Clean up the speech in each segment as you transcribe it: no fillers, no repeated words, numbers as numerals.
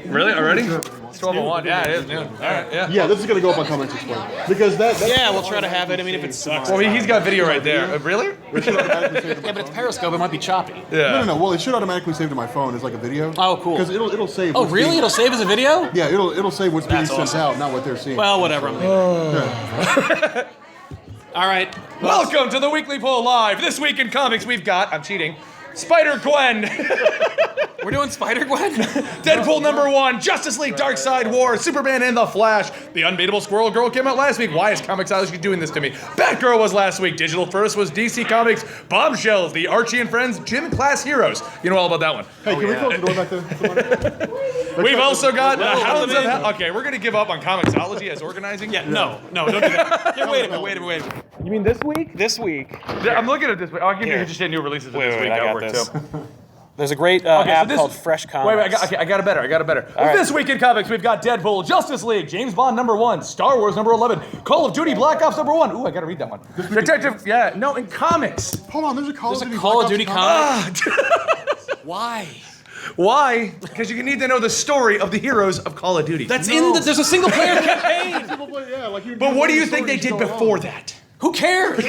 Really? Already? It's 12:01. Yeah, it is noon. All right, yeah. Yeah, this is going to go up on Comics Explained. Because that Yeah, we'll try to have it. I mean, if it sucks. Well, he's got video right there. Really? It should automatically save to my Yeah, but it's phone. Periscope. It might be choppy. Yeah. No. Well, it should automatically save to my phone as like a video. Oh, cool. Because it'll save. Oh, what's really? being- It'll save as a video? Yeah, it'll save what's being That's sent awesome. out, not what they're seeing. Well, whatever. All right. Welcome to the Weekly Poll Live. This week in comics, we've got, I'm cheating, Spider-Gwen, We're doing Spider-Gwen? Deadpool #1, Justice League, Darkseid War, Superman and the Flash, The Unbeatable Squirrel Girl came out last week. Why is Comixology doing this to me? Batgirl was last week. Digital First was DC Comics, Bombshells, The Archie and Friends, Gym Class Heroes. You know all about that one. Hey, can we close the door back there? We've also got the Well, Hounds of let Hell. Okay, we're gonna give up on Comixology as organizing. Yeah, no, don't do that. Here, wait a minute. You mean this week? This week. I'm looking at this week. I'll give you Here. just new releases of Wait, this wait, week. I That'll got work this. too. There's a great Okay, so app this- called Fresh Comics. Wait, I got it better. This week in comics, we've got Deadpool, Justice League, James Bond #1, Star Wars #11, Call of Duty Black Ops #1. Ooh, I gotta read that one. Detective, yeah, no, in comics. Hold on, there's a Call of Duty. Call of Duty comic. Why? Why? Because you need to know the story of the heroes of Call of Duty. That's in the. There's a single player campaign. Yeah, like But what do you think they did before that? Who cares?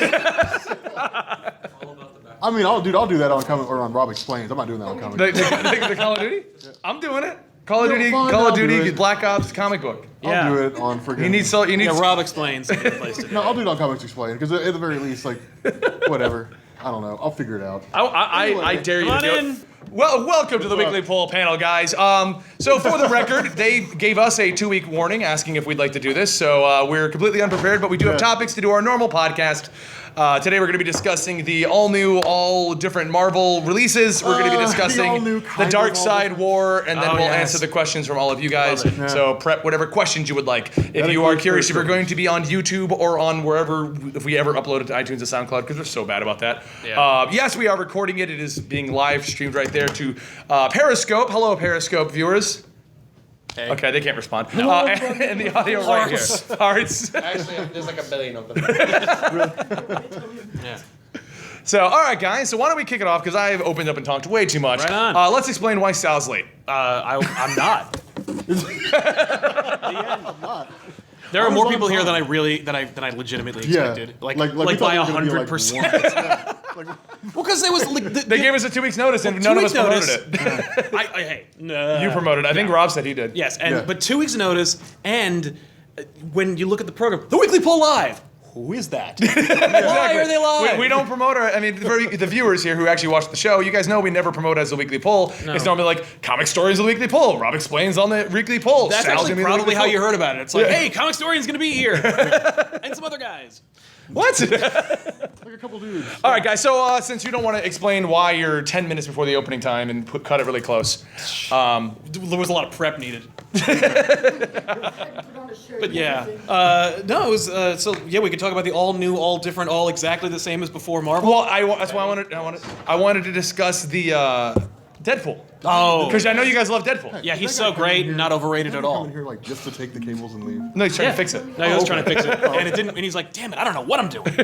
I mean, I'll do that on Comic or on Rob Explains. I'm not doing that on Comic. The Call of Duty? I'm doing it. Call of No, Duty, fine, Call I'll of do Duty, it. Black Ops comic book. I'll do it on freaking. You need Yeah, Rob explains. No, I'll do it on Comics Explained because at the very least, like, whatever. I don't know. I'll figure it out. I dare you Come to do on in. it. Well, welcome to the Weekly Poll panel, guys. So for the record, they gave us a 2-week warning asking if we'd like to do this. So we're completely unprepared, but we do have topics to do our normal podcast. Today we're going to be discussing the all-new, all-different Marvel releases. We're going to be discussing all-new, the kind of Darkseid War, and then Oh, we'll yes. answer the questions from all of you guys. Love it. So prep whatever questions you would like. If you are includes curious if you're first going to be on YouTube or on wherever, if we ever upload it to iTunes or SoundCloud, because we're so bad about that. Yeah. Yes, we are recording it. It is being live streamed right there to Periscope. Hello, Periscope viewers. Hey. Okay, they can't respond. And the audio right here. Hearts. Actually, there's like a billion of them. Yeah. So, all right, guys. So why don't we kick it off? Because I've opened up and talked way too much. Right on. Let's explain why Sal's late. I'm not. I'm not. There are I was more on people here time. than I legitimately Yeah. expected. we Like thought by we were gonna be, like, 100%. one. Well, because it was like They gave us a 2 weeks notice, and none of us promoted it. Hey, no. You promoted it. I think Rob said he did. Yes, Yeah. but 2 weeks notice, and when you look at the program, the Weekly Poll Live. Who is that? Why are they live? We don't promote for the viewers here who actually watch the show, you guys know we never promote as the Weekly Poll. No. It's normally like comic stories of the Weekly Poll. Rob explains on the Weekly Poll. That's Sal's actually gonna be the probably Weekly how Poll. you heard about it. It's like, Yeah. hey, Comic Historian's gonna be here, and some other guys. What? Like a couple dudes. All right, guys. So since you don't want to explain why you're 10 minutes before the opening time and cut it really close, There was a lot of prep needed. But yeah, no, it was so yeah. We could talk about the all new, all different, all exactly the same as before Marvel. well, that's why I wanted to discuss the Deadpool. Oh, Because I know you guys love Deadpool. yeah, he's so great, not overrated at Come all. in here like just to take the cables and leave. No, he's trying to fix it. No, he was trying to fix it, and it didn't. And he's like, "Damn it, I don't know what I'm doing."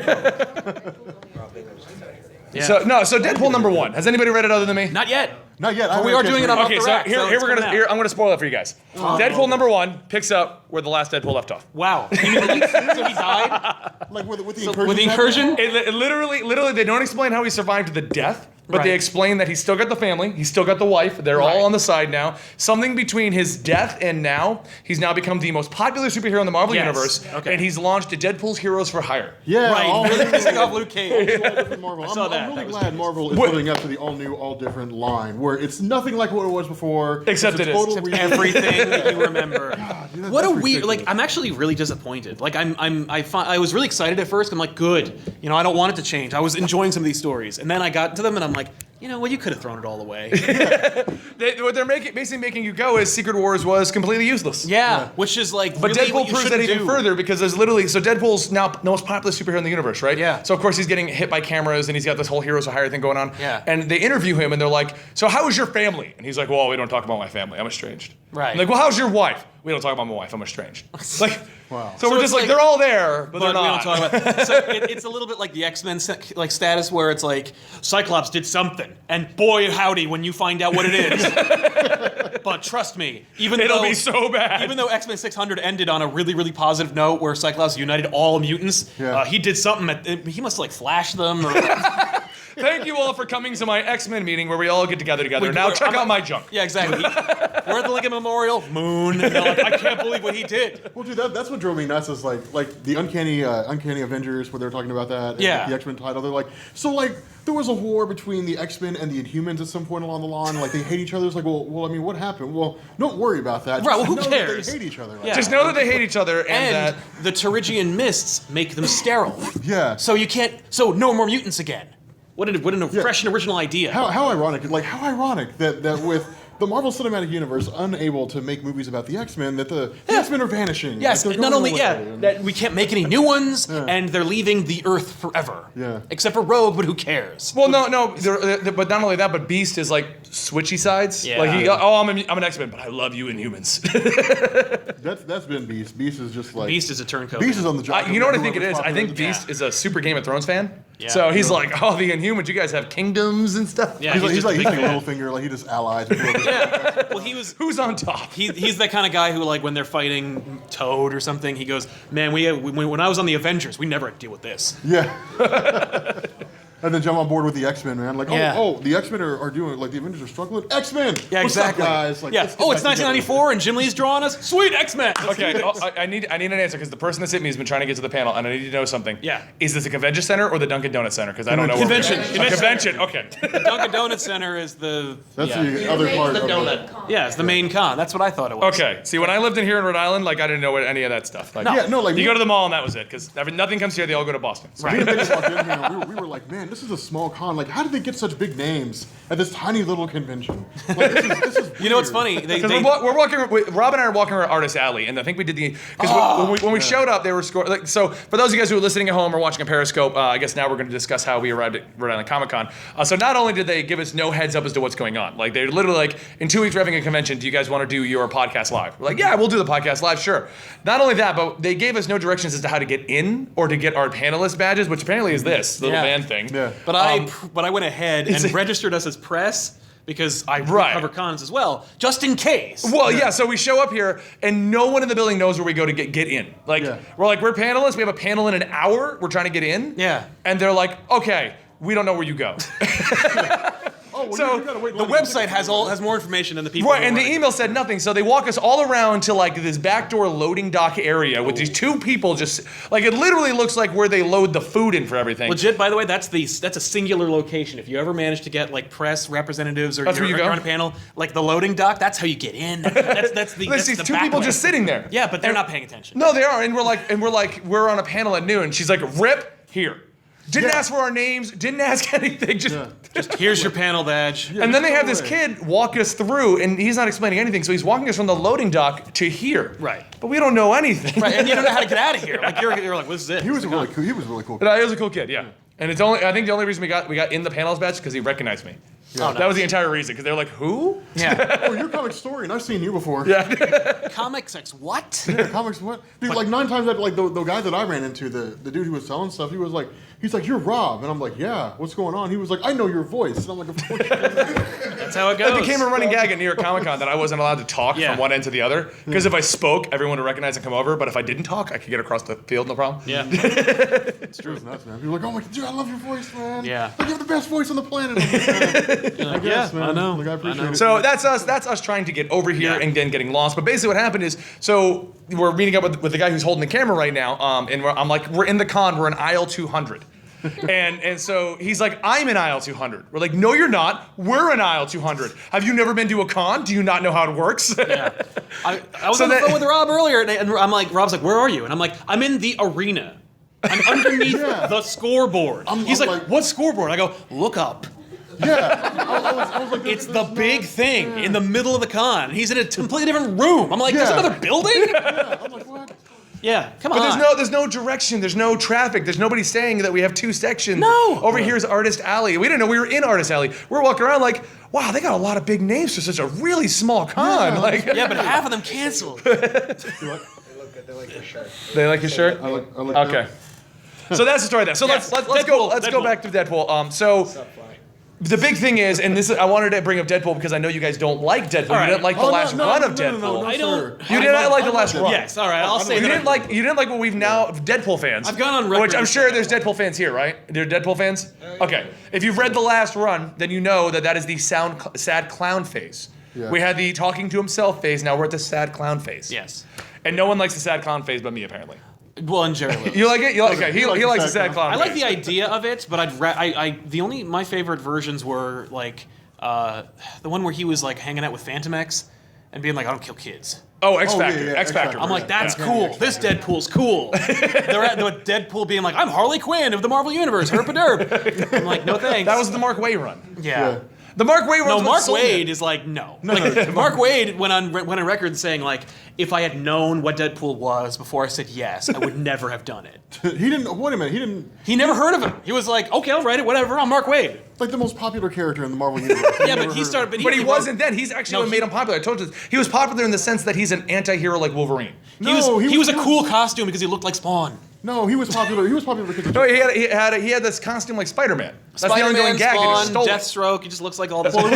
Yeah. So Deadpool #1. Has anybody read it other than me? Not yet. Not yet. we are doing it on Okay, Off the so Rack, here it's we're coming gonna. out. Here, I'm gonna spoil it for you guys. Deadpool #1 picks up where the last Deadpool left off. Wow. So he died Like with the incursion. with the incursion. It literally, they don't explain how he survived the death, but they Right. explain that he's still got the family, he's still got the wife, they're Right. all on the side now. Something between his death and now, he's now become the most popular superhero in the Marvel Yes. universe, Okay. and he's launched Deadpool's Heroes for Hire. Yeah. all Right, really new, pissing off Luke Cage. all different Marvel. saw that. I'm really That was glad Marvel is What- building up to the all new, all different line where it's nothing like what it was before. Except it's a it is. total Except re- Everything that you remember. dude, What a that's weird. Like, ridiculous. I'm actually really disappointed. Like, I was really excited at first. I'm like, good. You know, I don't want it to change. I was enjoying some of these stories, and then I got to them, and I'm like, you know, well, you could have thrown it all away. What they're basically making you go is Secret Wars was completely useless. Yeah, which is like, But really Deadpool what you proves that shouldn't even do. further because there's literally Deadpool's now the most popular superhero in the universe, right? Yeah. So of course he's getting hit by cameras and he's got this whole Heroes for Hire thing going on. Yeah. And they interview him and they're like, "So how is your family?" And he's like, "Well, we don't talk about my family. I'm estranged." Right. And like, "Well, how's your wife?" we don't talk about my wife. I'm estranged. Like, Wow. So we're it's just like they're all there, but they're we not. don't talk about it. So it's a little bit like the X-Men like status where it's like Cyclops did something, and boy howdy when you find out what it is. But trust me, It'll be so bad. Even though X-Men 600 ended on a really, really positive note where Cyclops united all mutants, he did something. He must have like flashed them. Or, Thank you all for coming to my X-Men meeting where we all get together. Now check out my junk. Yeah, exactly. We're at the Lincoln Memorial. Moon. And they're like, I can't believe what he did. Well, dude, that's what drove me nuts. Is like the uncanny Avengers, where they're talking about that. Yeah. The X-Men title. They're like, so like there was a war between the X-Men and the Inhumans at some point along the line. Like they hate each other. It's like, well, I mean, what happened? Well, don't worry about that. Right, well, who know cares? That they hate each other. Right Yeah. Just know that they hate each other and that. The Terrigian mists make them sterile. Yeah. So you can't. So no more mutants again. What an fresh and original idea. How ironic! Like how ironic that with the Marvel Cinematic Universe unable to make movies about the X-Men, that the X-Men are vanishing. Yes, Like, they're not going only away. that we can't make any new ones, and they're leaving the Earth forever. Yeah. Except for Rogue, but who cares? Well, no. But not only that, but Beast is like switchy sides. Yeah. Like I'm an X-Men, but I love you Inhumans. That's been Beast. Beast is just like Beast is a turncoat. Beast is on the job. You know what I think it is? I think Beast. Beast is a super Game of Thrones fan. Yeah. So he's like, oh, the Inhumans, you guys have kingdoms and stuff. Yeah, He's like just a big like fan. Littlefinger. Like he just allies. With whoever. Yeah. Well, Who's on top? he's that kind of guy who, like, when they're fighting Toad or something, he goes, "Man, when I was on the Avengers, we never had to deal with this." Yeah. And then jump on board with the X-Men, man. Like, Yeah. the X-Men are doing, like, the Avengers are struggling. X-Men! Yeah, What's exactly. up, guys? Like, yeah. let's get Oh, it's back together. 1994, and Jim Lee's drawing us. Sweet X-Men. Let's Okay, do this. I need an answer because the person that's hit me has been trying to get to the panel, and I need to know something. Yeah. Is this a convention center or the Dunkin' Donuts Center? Because I don't know. Convention. A convention. Okay. The Dunkin' Donuts Center is the. That's yeah. the other part the of donut. Yeah, it's the main con. That's what I thought it was. Okay. See, when I lived in here in Rhode Island, like I didn't know any of that stuff. Like, Yeah, no, like, you go to the mall and that was it. Because nothing comes here, they all go to Boston. So. Me and Benny walked in here, and we were like, man, this is a small con. Like, how did they get such big names at this tiny little convention? Like, this is You know what's weird. funny? Because we're walking, Rob and I are walking around Artist Alley, and I think we did because when we showed up, they were scoring. Like, so for those of you guys who are listening at home or watching a Periscope, I guess now we're going to discuss how we arrived at Rhode Island Comic Con. So not only did they give us no heads up as to what's going on, like they're literally like, in 2 weeks we're having a convention. Do you guys want to do your podcast live? We're like, yeah, we'll do the podcast live, sure. Not only that, but they gave us no directions as to how to get in or to get our panelist badges, which apparently is this little Yeah. band thing. Yeah. But I went ahead and registered us as press because I cover cons as well, just in case. Well, yeah. So we show up here, and no one in the building knows where we go to get in. Like, Yeah. we're panelists. We have a panel in an hour. We're trying to get in. Yeah. And they're like, okay, we don't know where you go. Oh, well, So, you gotta wait The long to website get has more information than the people. Right, who and the run it. email said nothing. So they walk us all around to like this backdoor loading dock area with these two people just like it literally looks like where they load the food in for everything. Legit, by the way, that's a singular location. If you ever manage to get like press representatives or That's where you go? on a panel, like the loading dock, that's how you get in. That's the. There's these the two back people way. just sitting there. Yeah, but they're not paying attention. No, they are, and we're on a panel at noon. She's like, "Rip here." Didn't ask for our names. Didn't ask anything. Just Here's your panel badge. And then they have this away. kid walk us through, and he's not explaining anything. So he's walking us from the loading dock to here. Right. But we don't know anything. Right, and you don't know how to get out of here. Like you're like, this is it. He was really cool. He was really cool. But he was a cool kid, yeah. And it's I think the only reason we got in the panelist badge because he recognized me. Oh, That was the entire reason. Because they're like, who? Yeah. Oh, you're Comic Story, and I've seen you before. Yeah. Comics X what? Yeah, comics, what? Dude, like 9 times out, like the guy that I ran into, the dude who was selling stuff, he's like, you're Rob. And I'm like, yeah, what's going on? He was like, I know your voice. And I'm like, of course you do. That's how it goes. It became a running gag at New York Comic Con that I wasn't allowed to talk Yeah. from one end to the other. Because if I spoke, everyone would recognize and come over. But if I didn't talk, I could get across the field, no problem. Yeah. It's true. It's nuts, man. People are like, oh my god, dude, I love your voice, man. Yeah. Like, you have the best voice on the planet. I'm like, Yeah, man. I know. Like, I appreciate it. So that's us trying to get over here Yeah. and then getting lost. But basically what happened is, so we're meeting up with the guy who's holding the camera right now, and I'm like, we're in the con, we're in aisle 200. and so he's like, I'm in aisle 200. We're like, no, you're not. We're in aisle 200. Have you never been to a con? Do you not know how it works? Yeah. I was So on the that- phone with Rob earlier, and I'm like, Rob's like, where are you? And I'm like, I'm in the arena. I'm underneath Yeah. the scoreboard. He's I'm like, like- what scoreboard? I go, look up. Yeah. I was like, It's there's the no- big thing yeah. in the middle of the con. He's in a completely different room. I'm like, there's Yeah. another building? Yeah. I'm like, what? Yeah, come But on. there's no direction. There's no traffic. There's nobody saying that we have 2 sections. No. Over here's Artist Alley. We didn't know we were in Artist Alley. We're walking around like, wow, they got a lot of big names for such a really small con. Yeah. Like, Yeah, but half of them canceled. They look good. They like your shirt. They like your shirt? I look Okay. So that's the story there. So Yes, let's Deadpool, go back to Deadpool. So What's up, Fly? the big thing is, and this is, I wanted to bring up Deadpool because I know you guys don't like Deadpool. All right. You didn't like the last run of Deadpool. I don't- You didn't like the last run. Yes, all right, I'll say You that. didn't like what we've now Deadpool fans. I've gone on record Which I'm as sure saying there's Deadpool fans here, right? There are Deadpool fans. Okay, if you've read the last run, then you know that is the sad clown phase. Yeah. We had the talking to himself phase. Now we're at the sad clown phase. Yes. And no one likes the sad clown phase but me apparently. Well, and Jerry Lewis. You like it? You like, okay. He He likes likes the the sad clown. I like phase. the idea of it, but my favorite versions were like the one where he was like hanging out with Phantom X and being like, I don't kill kids. Oh, X Oh, yeah, Factor. yeah, X Factor. I'm like, that's Yeah. cool. This Deadpool's cool. They're at the Deadpool being like, I'm Harley Quinn of the Marvel Universe. Herpaderp. I'm like, no thanks. That was the Mark Way run. yeah. The Mark Way run. No, was what Mark sold Wade it. is like, no. Like, Mark Wade went on record saying like, if I had known what Deadpool was before I said yes, I would never have done it. He didn't. Wait a minute. He didn't. He never heard of him. He was like, okay, I'll write it, whatever. I'm Mark Wade. Like the most popular character in the Marvel universe. Yeah, but he started. But he wasn't then. He's actually what made him popular. I told you this. He was popular in the sense that he's an anti-hero like Wolverine. He was a cool costume because he looked like Spawn. No, he was popular. He was popular because No, he had this costume like Spider-Man. That's the ongoing gag. Spawn, They just stole it. Deathstroke. He just looks like all the. Well,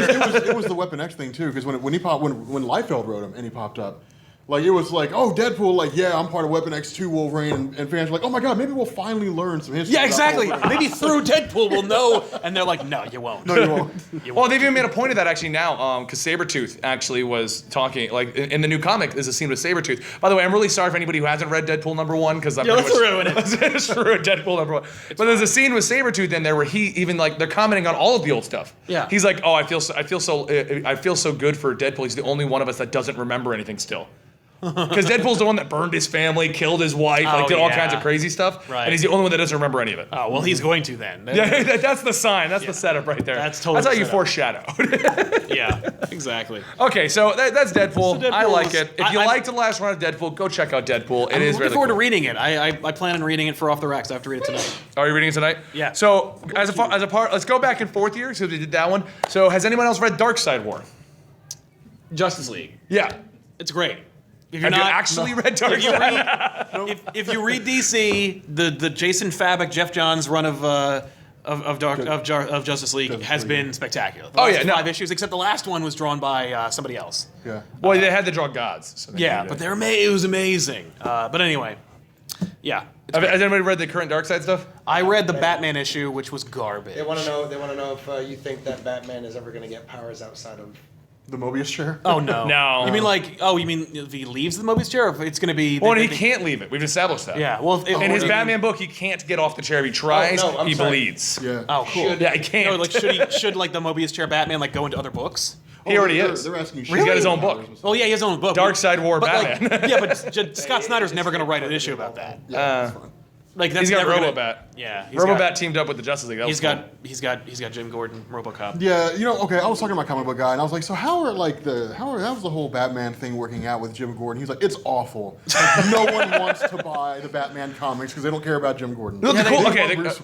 it was the Weapon X thing too, because when Liefeld wrote him and he popped up, like it was like, oh, Deadpool, like yeah, I'm part of Weapon X 2 Wolverine, and fans were like, oh my god, maybe we'll finally learn some history. Yeah, about exactly. Wolverine. Maybe through Deadpool we'll know, and they're like, no, you won't. No, you won't. Well, they've even made a point of that actually now, because Sabretooth actually was talking, like in the new comic, there's a scene with Sabretooth. By the way, I'm really sorry for anybody who hasn't read Deadpool #1, because I'm Yeah, pretty let's much ruin it. it's true, Deadpool #1. But there's a scene with Sabretooth in there where he even like they're commenting on all of the old stuff. Yeah. He's like, oh, I feel so good for Deadpool. He's the only one of us that doesn't remember anything still. Because Deadpool's the one that burned his family, killed his wife, like did all kinds of crazy stuff, Right. and he's the only one that doesn't remember any of it. Oh well, he's going to then. Yeah, that's the sign. That's the setup right there. That's totally That's how you set up. foreshadow. Yeah, exactly. Okay, so that's Deadpool. So Deadpool I like is- it. If you I- liked the last run of Deadpool, go check out Deadpool. It I'm is looking really forward cool. to reading it. I plan on reading it for Off the Racks. I have to read it tonight. Are you reading it tonight? Yeah. So as a part, let's go back and forth here because we did that one. So has anyone else read Darkseid War? Justice League. Yeah. It's great. If Have you actually read If you Darkseid? read, if you read DC, the Jason Fabok, Jeff Johns run of Justice League has been spectacular. The Oh, last yeah, no. 5 issues, except the last one was drawn by somebody else. Yeah. Well, they had to draw gods. So they Yeah, needed but it. it was amazing. But anyway, yeah. Has anybody read the current Darkseid stuff? I read the Batman issue, which was garbage. They want to know. They want to know if you think that Batman is ever going to get powers outside of. The Mobius chair. Oh no! No. You mean if he leaves the Mobius chair, or if it's going to be? Well, and he can't leave it. We've established that. Yeah. Well, In his Batman book, he can't get off the chair. If he tries, Oh, no, I'm he sorry. bleeds. Yeah. Oh, cool. Yeah, he can't. No, like should like the Mobius chair Batman like go into other books? He already they're- is. They're asking. He's got his own book. Oh yeah, he has his own book. Darkseid War but, Batman. Like, yeah, but Scott Snyder's never going to write an issue about that. Yeah, that's fine. Like that's He's got never RoboBat. Gonna, yeah, RoboBat teamed up with the Justice League. That was cool. He's got Jim Gordon, RoboCop. Yeah, okay. I was talking to my comic book guy, and I was like, "So how's the whole Batman thing working out with Jim Gordon?" He's like, "It's awful. Like, no one wants to buy the Batman comics because they don't care about Jim Gordon." Look, Yeah, cool. they- Okay, Bruce-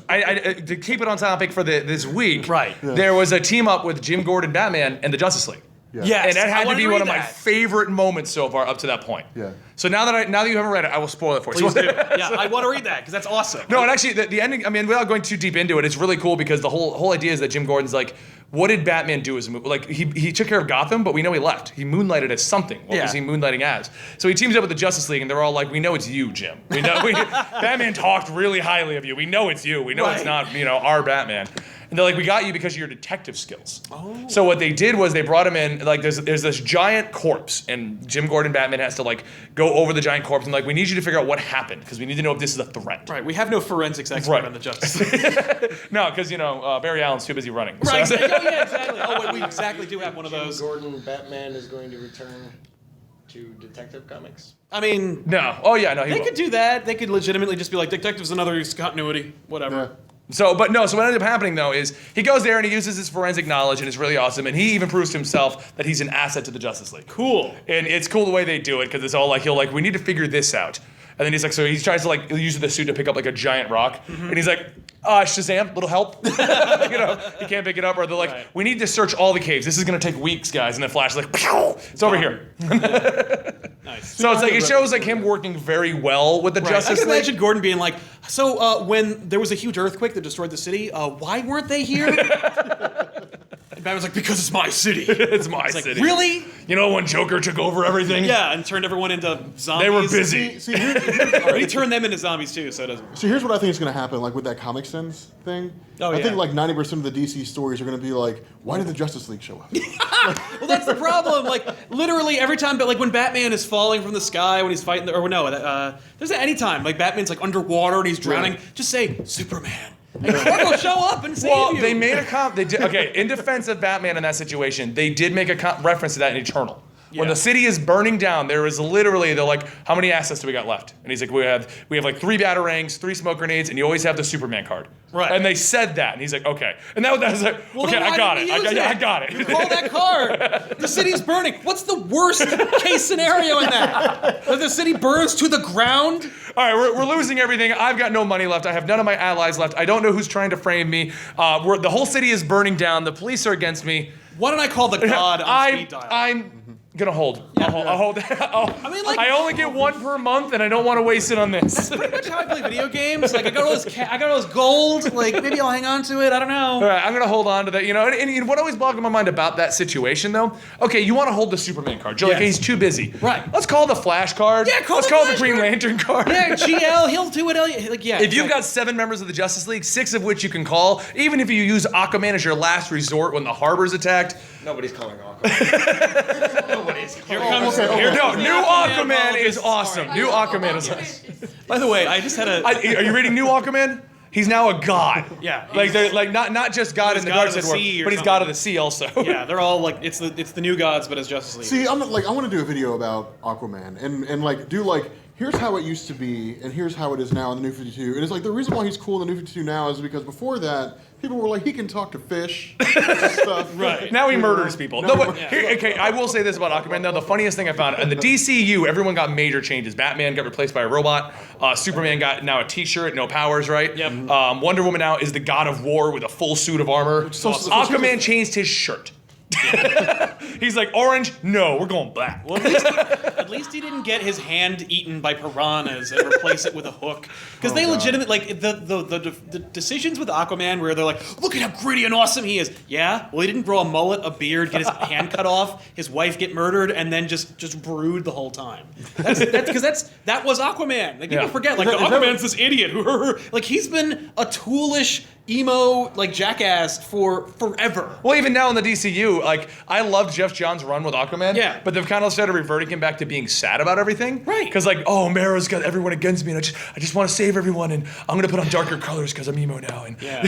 to keep it on topic for this week, Right. Yeah. there was a team up with Jim Gordon, Batman, and the Justice League. Yeah. Yes, And that I had to wanted be read one of my that. favorite moments so far up to that point. Yeah. So now that you haven't read it, I will spoil it for you. Please So- do. Yeah, I want to read that because that's awesome. No, and actually, the ending. I mean, without going too deep into it, it's really cool because the whole idea is that Jim Gordon's like, what did Batman do as a movie? Like, he took care of Gotham, but we know he left. He moonlighted as something. What was he moonlighting as? So he teams up with the Justice League, and they're all like, we know it's you, Jim. We know Batman talked really highly of you. We know it's you. We know it's not our Batman. And they're like, we got you because of your detective skills. Oh. So what they did was they brought him in, like there's this giant corpse, and Jim Gordon Batman has to like go over the giant corpse and like, we need you to figure out what happened because we need to know if this is a threat. Right, we have no forensics expert Right. on the Justice League. No, because Barry Allen's too busy running. Right, So- oh yeah, exactly. Oh, wait, we exactly do have one of Jim those. Gordon Batman is going to return to Detective Comics. I mean, No. Oh yeah, no. He they won't. could do that. They could legitimately just be like, Detective's another continuity, whatever. Yeah. So what ended up happening though is he goes there and he uses his forensic knowledge and it's really awesome. And he even proves to himself that he's an asset to the Justice League. Cool. And it's cool the way they do it because it's all like we need to figure this out. And then he's like, so he tries to like use the suit to pick up like a giant rock, and he's like, Shazam, little help. He can't pick it up, or they're like, we need to search all the caves. This is gonna take weeks, guys. And then Flash is like, it's over here. Nice. So it's like it shows like him working very well with the Justice I can League. imagine Gordon being like, so when there was a huge earthquake that destroyed the city, why weren't they here? And Batman's like, because it's my city. It's my It's like, city. really? You know when Joker took over everything? Yeah, and turned everyone into zombies. They were busy. See, here's, But he turned them into zombies too, so it doesn't. so here's what I think is going to happen, like with that Comic Sans thing. Oh, I yeah. think like 90% of the DC stories are going to be like, why did the Justice League show up? Well, that's the problem. Like, literally every time, but like when Batman is falling from the sky when he's fighting, there's any time like Batman's like underwater and he's drowning. Yeah. Just say Superman. And Clark will show up and save Well, you. they made a They did okay. In defense of Batman in that situation, they did make a reference to that in Eternal. When Yeah. the city is burning down, there is literally they're like, how many assets do we got left? And he's like, we have like 3 batarangs, 3 smoke grenades, and you always have the Superman card. Right. And they said that, and he's like, okay. And that was like, Well, okay, then why I got didn't it. we use I got it. You call that card. The city's burning. What's the worst case scenario in that? That the city burns to the ground? All right, we're losing everything. I've got no money left. I have none of my allies left. I don't know who's trying to frame me. The whole city is burning down. The police are against me. Why don't I call the god on speed dial? I'm gonna hold. I'll hold. I mean, like- I only get 1 per month, and I don't want to waste it on this. Pretty much how I play video games. Like I got all this gold. Like maybe I'll hang on to it. I don't know. All right, I'm gonna hold on to that. And what always boggles my mind about that situation, though. Okay, you want to hold the Superman card. You're like, hey, Yes. he's too busy. Right. Let's call the Flash card. Yeah, Let's the call Flash the Green card. Lantern card. Yeah, GL, he'll do it. Like yeah. If you've got 7 members of the Justice League, 6 of which you can call, even if you use Aquaman as your last resort when the harbor's attacked. Nobody's calling Aquaman. Nobody's calling Here comes. okay. Here No, comes the new Aquaman is apologist. awesome. New Aquaman is awesome. By the way, I just had a. Are you reading New Aquaman? He's now a god. Yeah, Like he's- they're like not just god He's in the god of Darkseid the world, sea or but he's something. god of the sea also. Yeah, they're all like it's the new gods, but as Justice League. See, I want to do a video about Aquaman and like do like here's how it used to be and here's how it is now in the New 52. And it's like the reason why he's cool in the New 52 now is because before that people were like he can talk to fish and stuff. Right. Now he You know? murders people. Now No, he but murders- okay, I will say this about Aquaman though. The funniest thing I found in the DCU, everyone got major changes. Batman got replaced by a robot. Superman got now a T-shirt, no powers, right? Yep. Wonder Woman now is the god of war with a full suit of armor. awesome. Aquaman changed his shirt. He's like, orange? No, we're going black. Well, at least he didn't get his hand eaten by piranhas and replace it with a hook. Because they legitimately, like, the decisions with Aquaman where they're like, look at how gritty and awesome he is. Yeah, well, he didn't grow a mullet, a beard, get his hand cut off, his wife get murdered, and then just brood the whole time. That was Aquaman. Like, people Yeah. forget, like, Is that- Aquaman's this idiot. Like, he's been a toolish, emo, like, jackass for forever. Well, even now in the DCU, like I loved Jeff Johns' run with Aquaman. Yeah. But they've kind of started reverting him back to being sad about everything. Right. Because like, oh, Mara's got everyone against me, and I just want to save everyone, and I'm gonna put on darker colors because I'm emo now. And Yeah.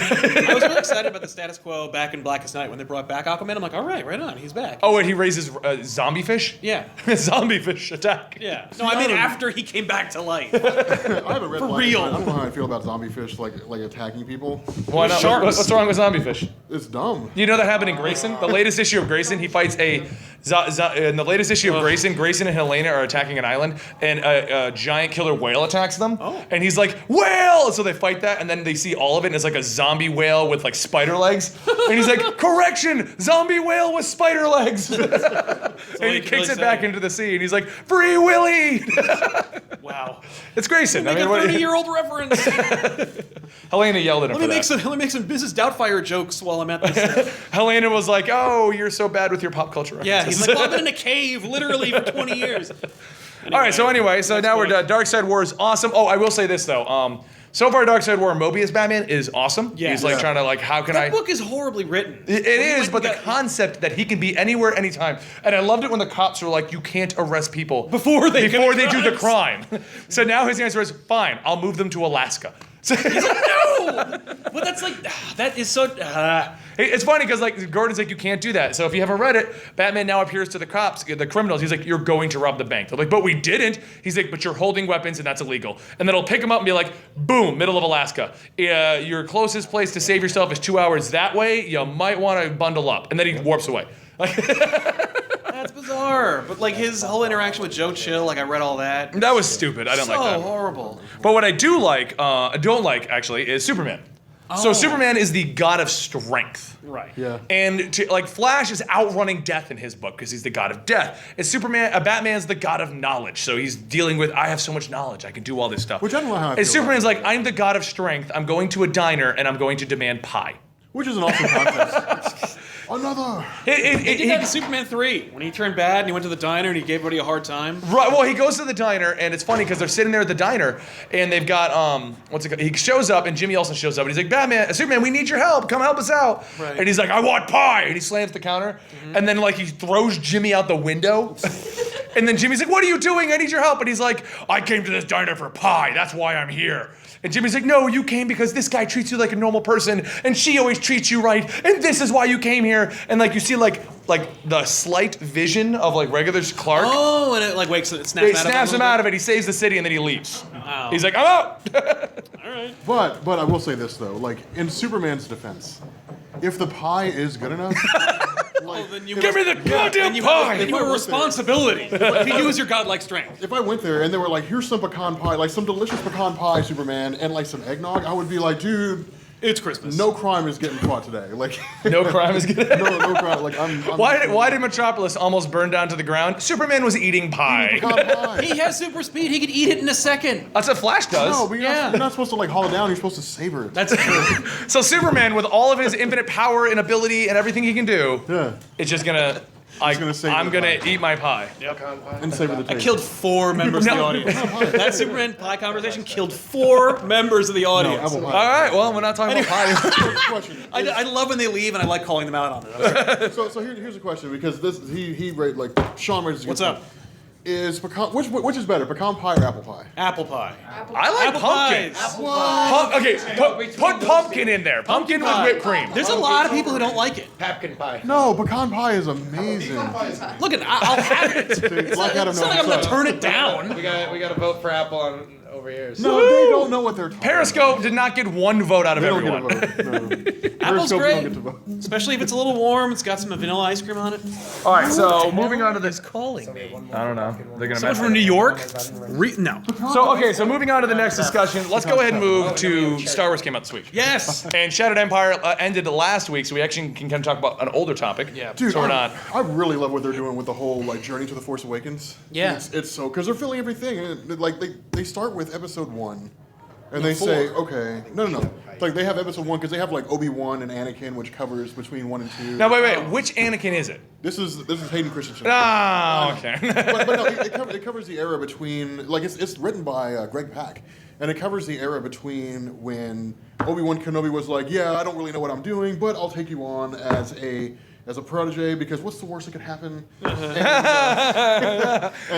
I was really excited about the status quo back in Blackest Night when they brought back Aquaman. I'm like, all right, right on, he's back. oh, and he raises zombie fish. Yeah. Zombie fish attack. Yeah. No, I mean after he came back to life. I haven't read For Black real. Knight. I don't know how I feel about zombie fish like attacking people. Why not? Sharks. What's wrong with zombie fish? It's dumb. You know that happened in Grayson? The latest issue of Grayson, he fights in the latest issue of Grayson and Helena are attacking an island, and a giant killer whale attacks them. Oh. And he's like, whale! So they fight that, and then they see all of it, and it's like a zombie whale with like spider legs. And he's like, correction! Zombie whale with spider legs! and he you can kicks really it say. back into the sea, and he's like, Free Willy! Wow. It's Grayson. Make a what- 30-year-old reference. Helena yelled at him Let me for make some Mrs. Doubtfire jokes while I'm at this. that. Helena was like, oh, you're so bad with your pop culture Yeah, references. he's like, well, I've been in a cave literally for 20 years. All right, so now we're done. Darkseid War is awesome. Oh, I will say this though. So far, Darkseid War Mobius Batman is awesome. Yeah. He's like Yeah. trying to like, how can That I? book is horribly written. It is, but the concept that he can be anywhere, anytime, and I loved it when the cops were like, "You can't arrest people Before they do commit the crime." So now his answer is, "Fine, I'll move them to Alaska." So No! But that's like, that is so... it's funny because like Gordon's like, "You can't do that." So if you haven't read it, Batman now appears to the cops, the criminals. He's like, "You're going to rob the bank." They're like, "But we didn't." He's like, "But you're holding weapons, and that's illegal." And then he'll pick them up and be like, "Boom, middle of Alaska. Your closest place to save yourself is 2 hours that way. You might want to bundle up." And then he warps away. That That's bizarre. But like his whole interaction with Joe Chill, like I read all that. That was stupid. I don't like that. So horrible. But what I do like, don't like actually, is Superman. So Superman is the god of strength. Right. Yeah. And Flash is outrunning death in his book because he's the god of death. And Batman's the god of knowledge. So he's dealing with, I have so much knowledge, I can do all this stuff. Which I don't know how I And feel Superman's about like, I'm the god of strength. I'm going to a diner and I'm going to demand pie. Which is an awesome concept. Another. He did that in Superman 3 when he turned bad and he went to the diner and he gave everybody a hard time. Right. Well, he goes to the diner, and it's funny because they're sitting there at the diner, and they've got what's it called? He shows up, and Jimmy Olsen shows up, and he's like, Superman, we need your help. Come help us out. Right. And he's like, I want pie, and he slams the counter, and then like he throws Jimmy out the window, and then Jimmy's like, what are you doing? I need your help. And he's like, I came to this diner for pie. That's why I'm here. And Jimmy's like, no, you came because this guy treats you like a normal person, and she always treats you right, and this is why you came here. And like you see like the slight vision of like regular Clark. Oh, and it like snaps He snaps him out of it. He saves the city, and then he leaves. Wow. He's like, I'm out. All right. But I will say this though, like in Superman's defense, if the pie is good enough, like, Then you Give me the goddamn pie. Then you have a responsibility to use your godlike strength. if I went there and they were like, here's some pecan pie, like some delicious pecan pie, Superman, and like some eggnog, I would be like, dude, It's Christmas. no crime is getting caught today. Like No crime is good. no crime. Like I'm Why did Metropolis almost burn down to the ground? Superman was eating pie. pecan pie. He has super speed. He could eat it in a second. That's what Flash does. No, but you're not supposed to like haul it down. You're supposed to savor it. That's true. So Superman, with all of his infinite power and ability and everything he can do, yeah. it's just gonna. I'm gonna eat my pie. And savor the taste. I killed 4 members of the audience. That Superman pie conversation killed 4 members of the audience. apple All pie. right. Well, we're not talking about pie. Question. I love when they leave and I like calling them out on it. So here's a question because he like Sean raises a good What's up? point. Is pecan which is better, pecan pie or apple pie? Apple pie. I like Apple pumpkins. pies. Put pumpkin in there. Pumpkin with pie. whipped cream. There's a lot of people who don't like it. Pumpkin pie. No, pecan pie is amazing. Look at I'll have it. Dude, Black Adam It's not like I'm knows gonna turn it down. We got to vote for Apple on over here. So. No, they don't know what they're talking Periscope did not get one vote out of They don't everyone. get a vote. No. Apple's Periscope great. don't get to vote. Especially if it's a little warm. It's got some vanilla ice cream on it. All right. So moving on to this. Calling me. I don't know. They're gonna Someone mess from New York? No. So moving on to the next discussion. Let's go ahead and move to Star Wars came out this week. Yes. And Shattered Empire ended last week, so we actually can kind of talk about an older topic. Yeah. Dude, So we're not. I really love what they're doing with the whole like Journey to the Force Awakens. Yeah. It's so because they're filling everything. And, like they start with Episode 1, and they say, okay, no. Like they have Episode 1 because they have like Obi-Wan and Anakin, which covers between 1 and 2. Now wait. Which Anakin is it? This is Hayden Christensen. Oh, okay. but no, it covers the era between like it's written by Greg Pak, and it covers the era between when Obi-Wan Kenobi was like, yeah, I don't really know what I'm doing, but I'll take you on as a protege because what's the worst that could happen? And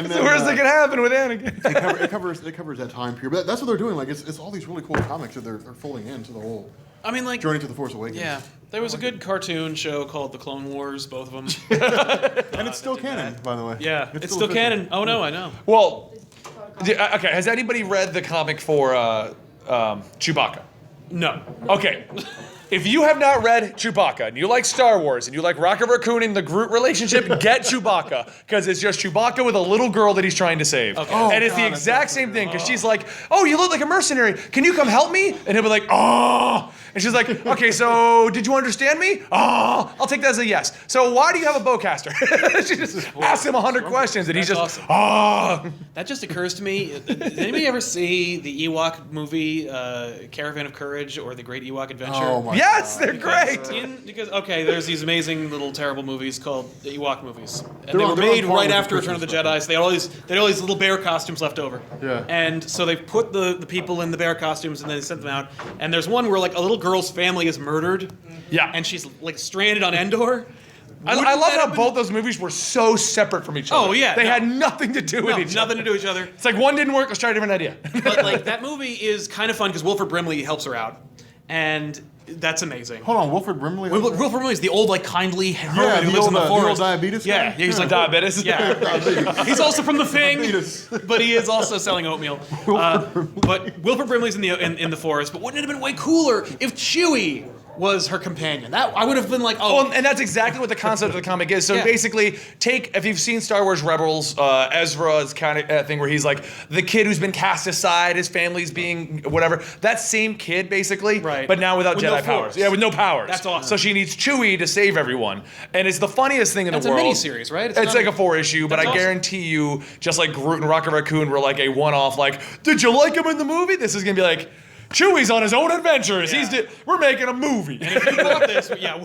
It's the worst that can happen with Anakin. it covers that time period. But that's what they're doing. Like it's all these really cool comics that they're folding into the whole I mean, like, Journey to the Force Awakens. yeah. There was a good cartoon show called The Clone Wars, both of them. And it's still canon, by the way. Yeah, it's still official. canon. Oh, no, I know. Well, okay. Has anybody read the comic for Chewbacca? No. Okay. If you have not read Chewbacca and you like Star Wars and you like Rocket Raccoon and the Groot relationship, get Chewbacca because it's just Chewbacca with a little girl that he's trying to save. Okay. And it's the exact same thing because she's like, "Oh, you look like a mercenary. Can you come help me?" And he'll be like, "Oh." And she's like, "Okay, so did you understand me?" "Oh, I'll take that as a yes." "So why do you have a bowcaster?" She just asks him 100 questions and he's That's just, awesome. "Oh." That just occurs to me. Did anybody ever see the Ewok movie, Caravan of Courage, or The Great Ewok Adventure? Oh my Yes, God. they're great. Because there's these amazing little terrible movies called the Ewok movies, and They're they on- were they're on made par right with after the Return of the Christmas Jedi. So they had all these little bear costumes left over. Yeah. And so they put the people in the bear costumes and then they sent them out. And there's one where like a little girl's family is murdered. Yeah. And she's like stranded on Endor. I Wouldn't love that how have been- both those movies were so separate from each other. Oh, yeah, They no. had nothing to do with No, each nothing other. to do with each other. It's like one didn't work, let's try a different idea. But like that movie is kind of fun because Wilford Brimley helps her out, and that's amazing. Hold on, Wilford Brimley. Wilford Brimley is the old like kindly hermit Yeah, who the lives in old, the the old forest. diabetes Yeah, guy? yeah, he's Yeah. like Diabetes. Yeah, he's also from the Thing, Diabetes. but he is also selling oatmeal. But Wilford Brimley's in the forest. But wouldn't it have been way cooler if Chewie was her companion. That I would have been like, oh. Well, and that's exactly what the concept of the comic is. So Yeah. basically, if you've seen Star Wars Rebels, Ezra's kind of thing where he's like the kid who's been cast aside, his family's being whatever. That same kid, basically, Right. but now without With Jedi no powers. force. Yeah, with no powers. That's awesome. So she needs Chewie to save everyone, and it's the funniest thing in That's the a world. miniseries, right? It's not like a 4-issue, but I That's awesome. guarantee you, just like Groot and Rocket Raccoon were like a one-off. Like, did you like him in the movie? This is gonna be like. Chewie's on his own adventures. Yeah. We're making a movie. And if you bought this, yeah.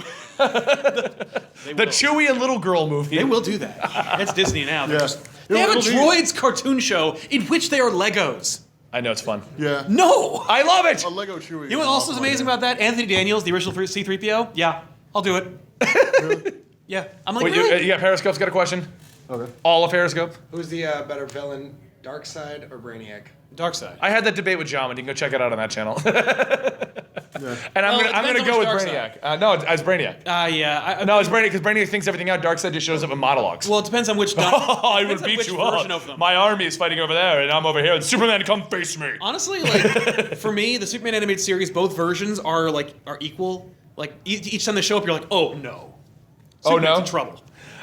The Chewie and Little Girl movie. They will do that. It's Disney now. Yeah. They have a It'll be- droids cartoon show in which they are Legos. I know it's fun. Yeah. No! I love it. A Lego Chewie. You know what else is amazing about that? Anthony Daniels, the original C-3PO? Yeah, I'll do it. Yeah. I'm like, Wait, really? you got Periscope's got a question? Okay. All of Periscope? Who's the better villain, Darkseid or Brainiac? Darkseid. I had that debate with John, and you can go check it out on that channel. Yeah. And I'm Well, gonna it depends go with on which Brainiac. No, it's Brainiac. Yeah. No, it's Brainiac because Brainiac thinks everything out. Darkseid just shows up in monologues. Well, it depends on which. I will depends on beat which you version up. of them. My army is fighting over there, and I'm over here. And Superman, come face me. Honestly, like for me, the Superman animated series, both versions are equal. Like each time they show up, you're like, oh no. Oh, Superman's no? in trouble.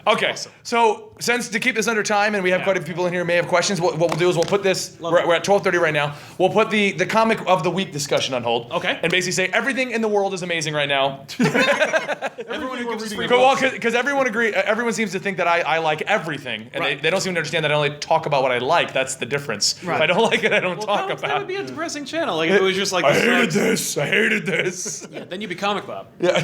Okay, so since to keep this under time, and we have quite a few people in here who may have questions, what we'll do is we'll put this. Love We're it. at 12:30 right now. We'll put the comic of the week discussion on hold. Okay. And basically say everything in the world is amazing right now. Everyone who gives us free Well, books. because everyone seems to think that I like everything, and Right. they don't seem to understand that I only talk about what I like. That's the difference. If Right. I don't like it, I don't Well, talk that about. would be a depressing channel. Like if it was just like I this hated sucks. this. I hated this. Yeah, then you'd be Comic Bob. Yeah.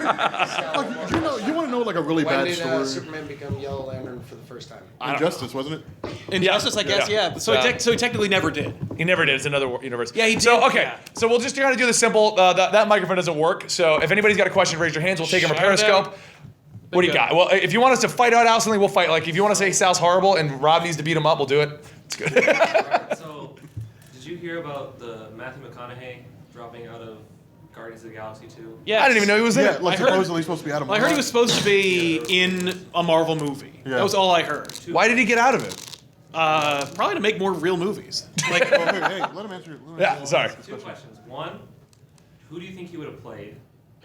Like, you want to know like a really When bad did story? Superman become Yellow Lantern for the first time? Injustice, wasn't it? Injustice, I guess, Yeah. yeah. So, so he technically never did. He never did. It's another universe. Yeah, he So did, okay, yeah. so we'll just try to do this simple. That microphone doesn't work. So if anybody's got a question, raise your hands. We'll take them from Shout it Periscope. out. What do you got? Well, if you want us to fight out something, we'll fight. Like if you want to say Sal's horrible and Rob needs to beat him up, we'll do it. It's good. So, did you hear about the Matthew McConaughey dropping out of Guardians of the Galaxy 2? Yeah. I didn't even know he was in Yeah, it. like I heard- supposedly supposed to be Adam. Well, I heard he was supposed to be in a Marvel movie. Yeah. That was all I heard. Why did he get out of it? Probably to make more real movies. Like, Oh, hey, let him answer. Yeah, sorry. Two questions. One, who do you think he would have played?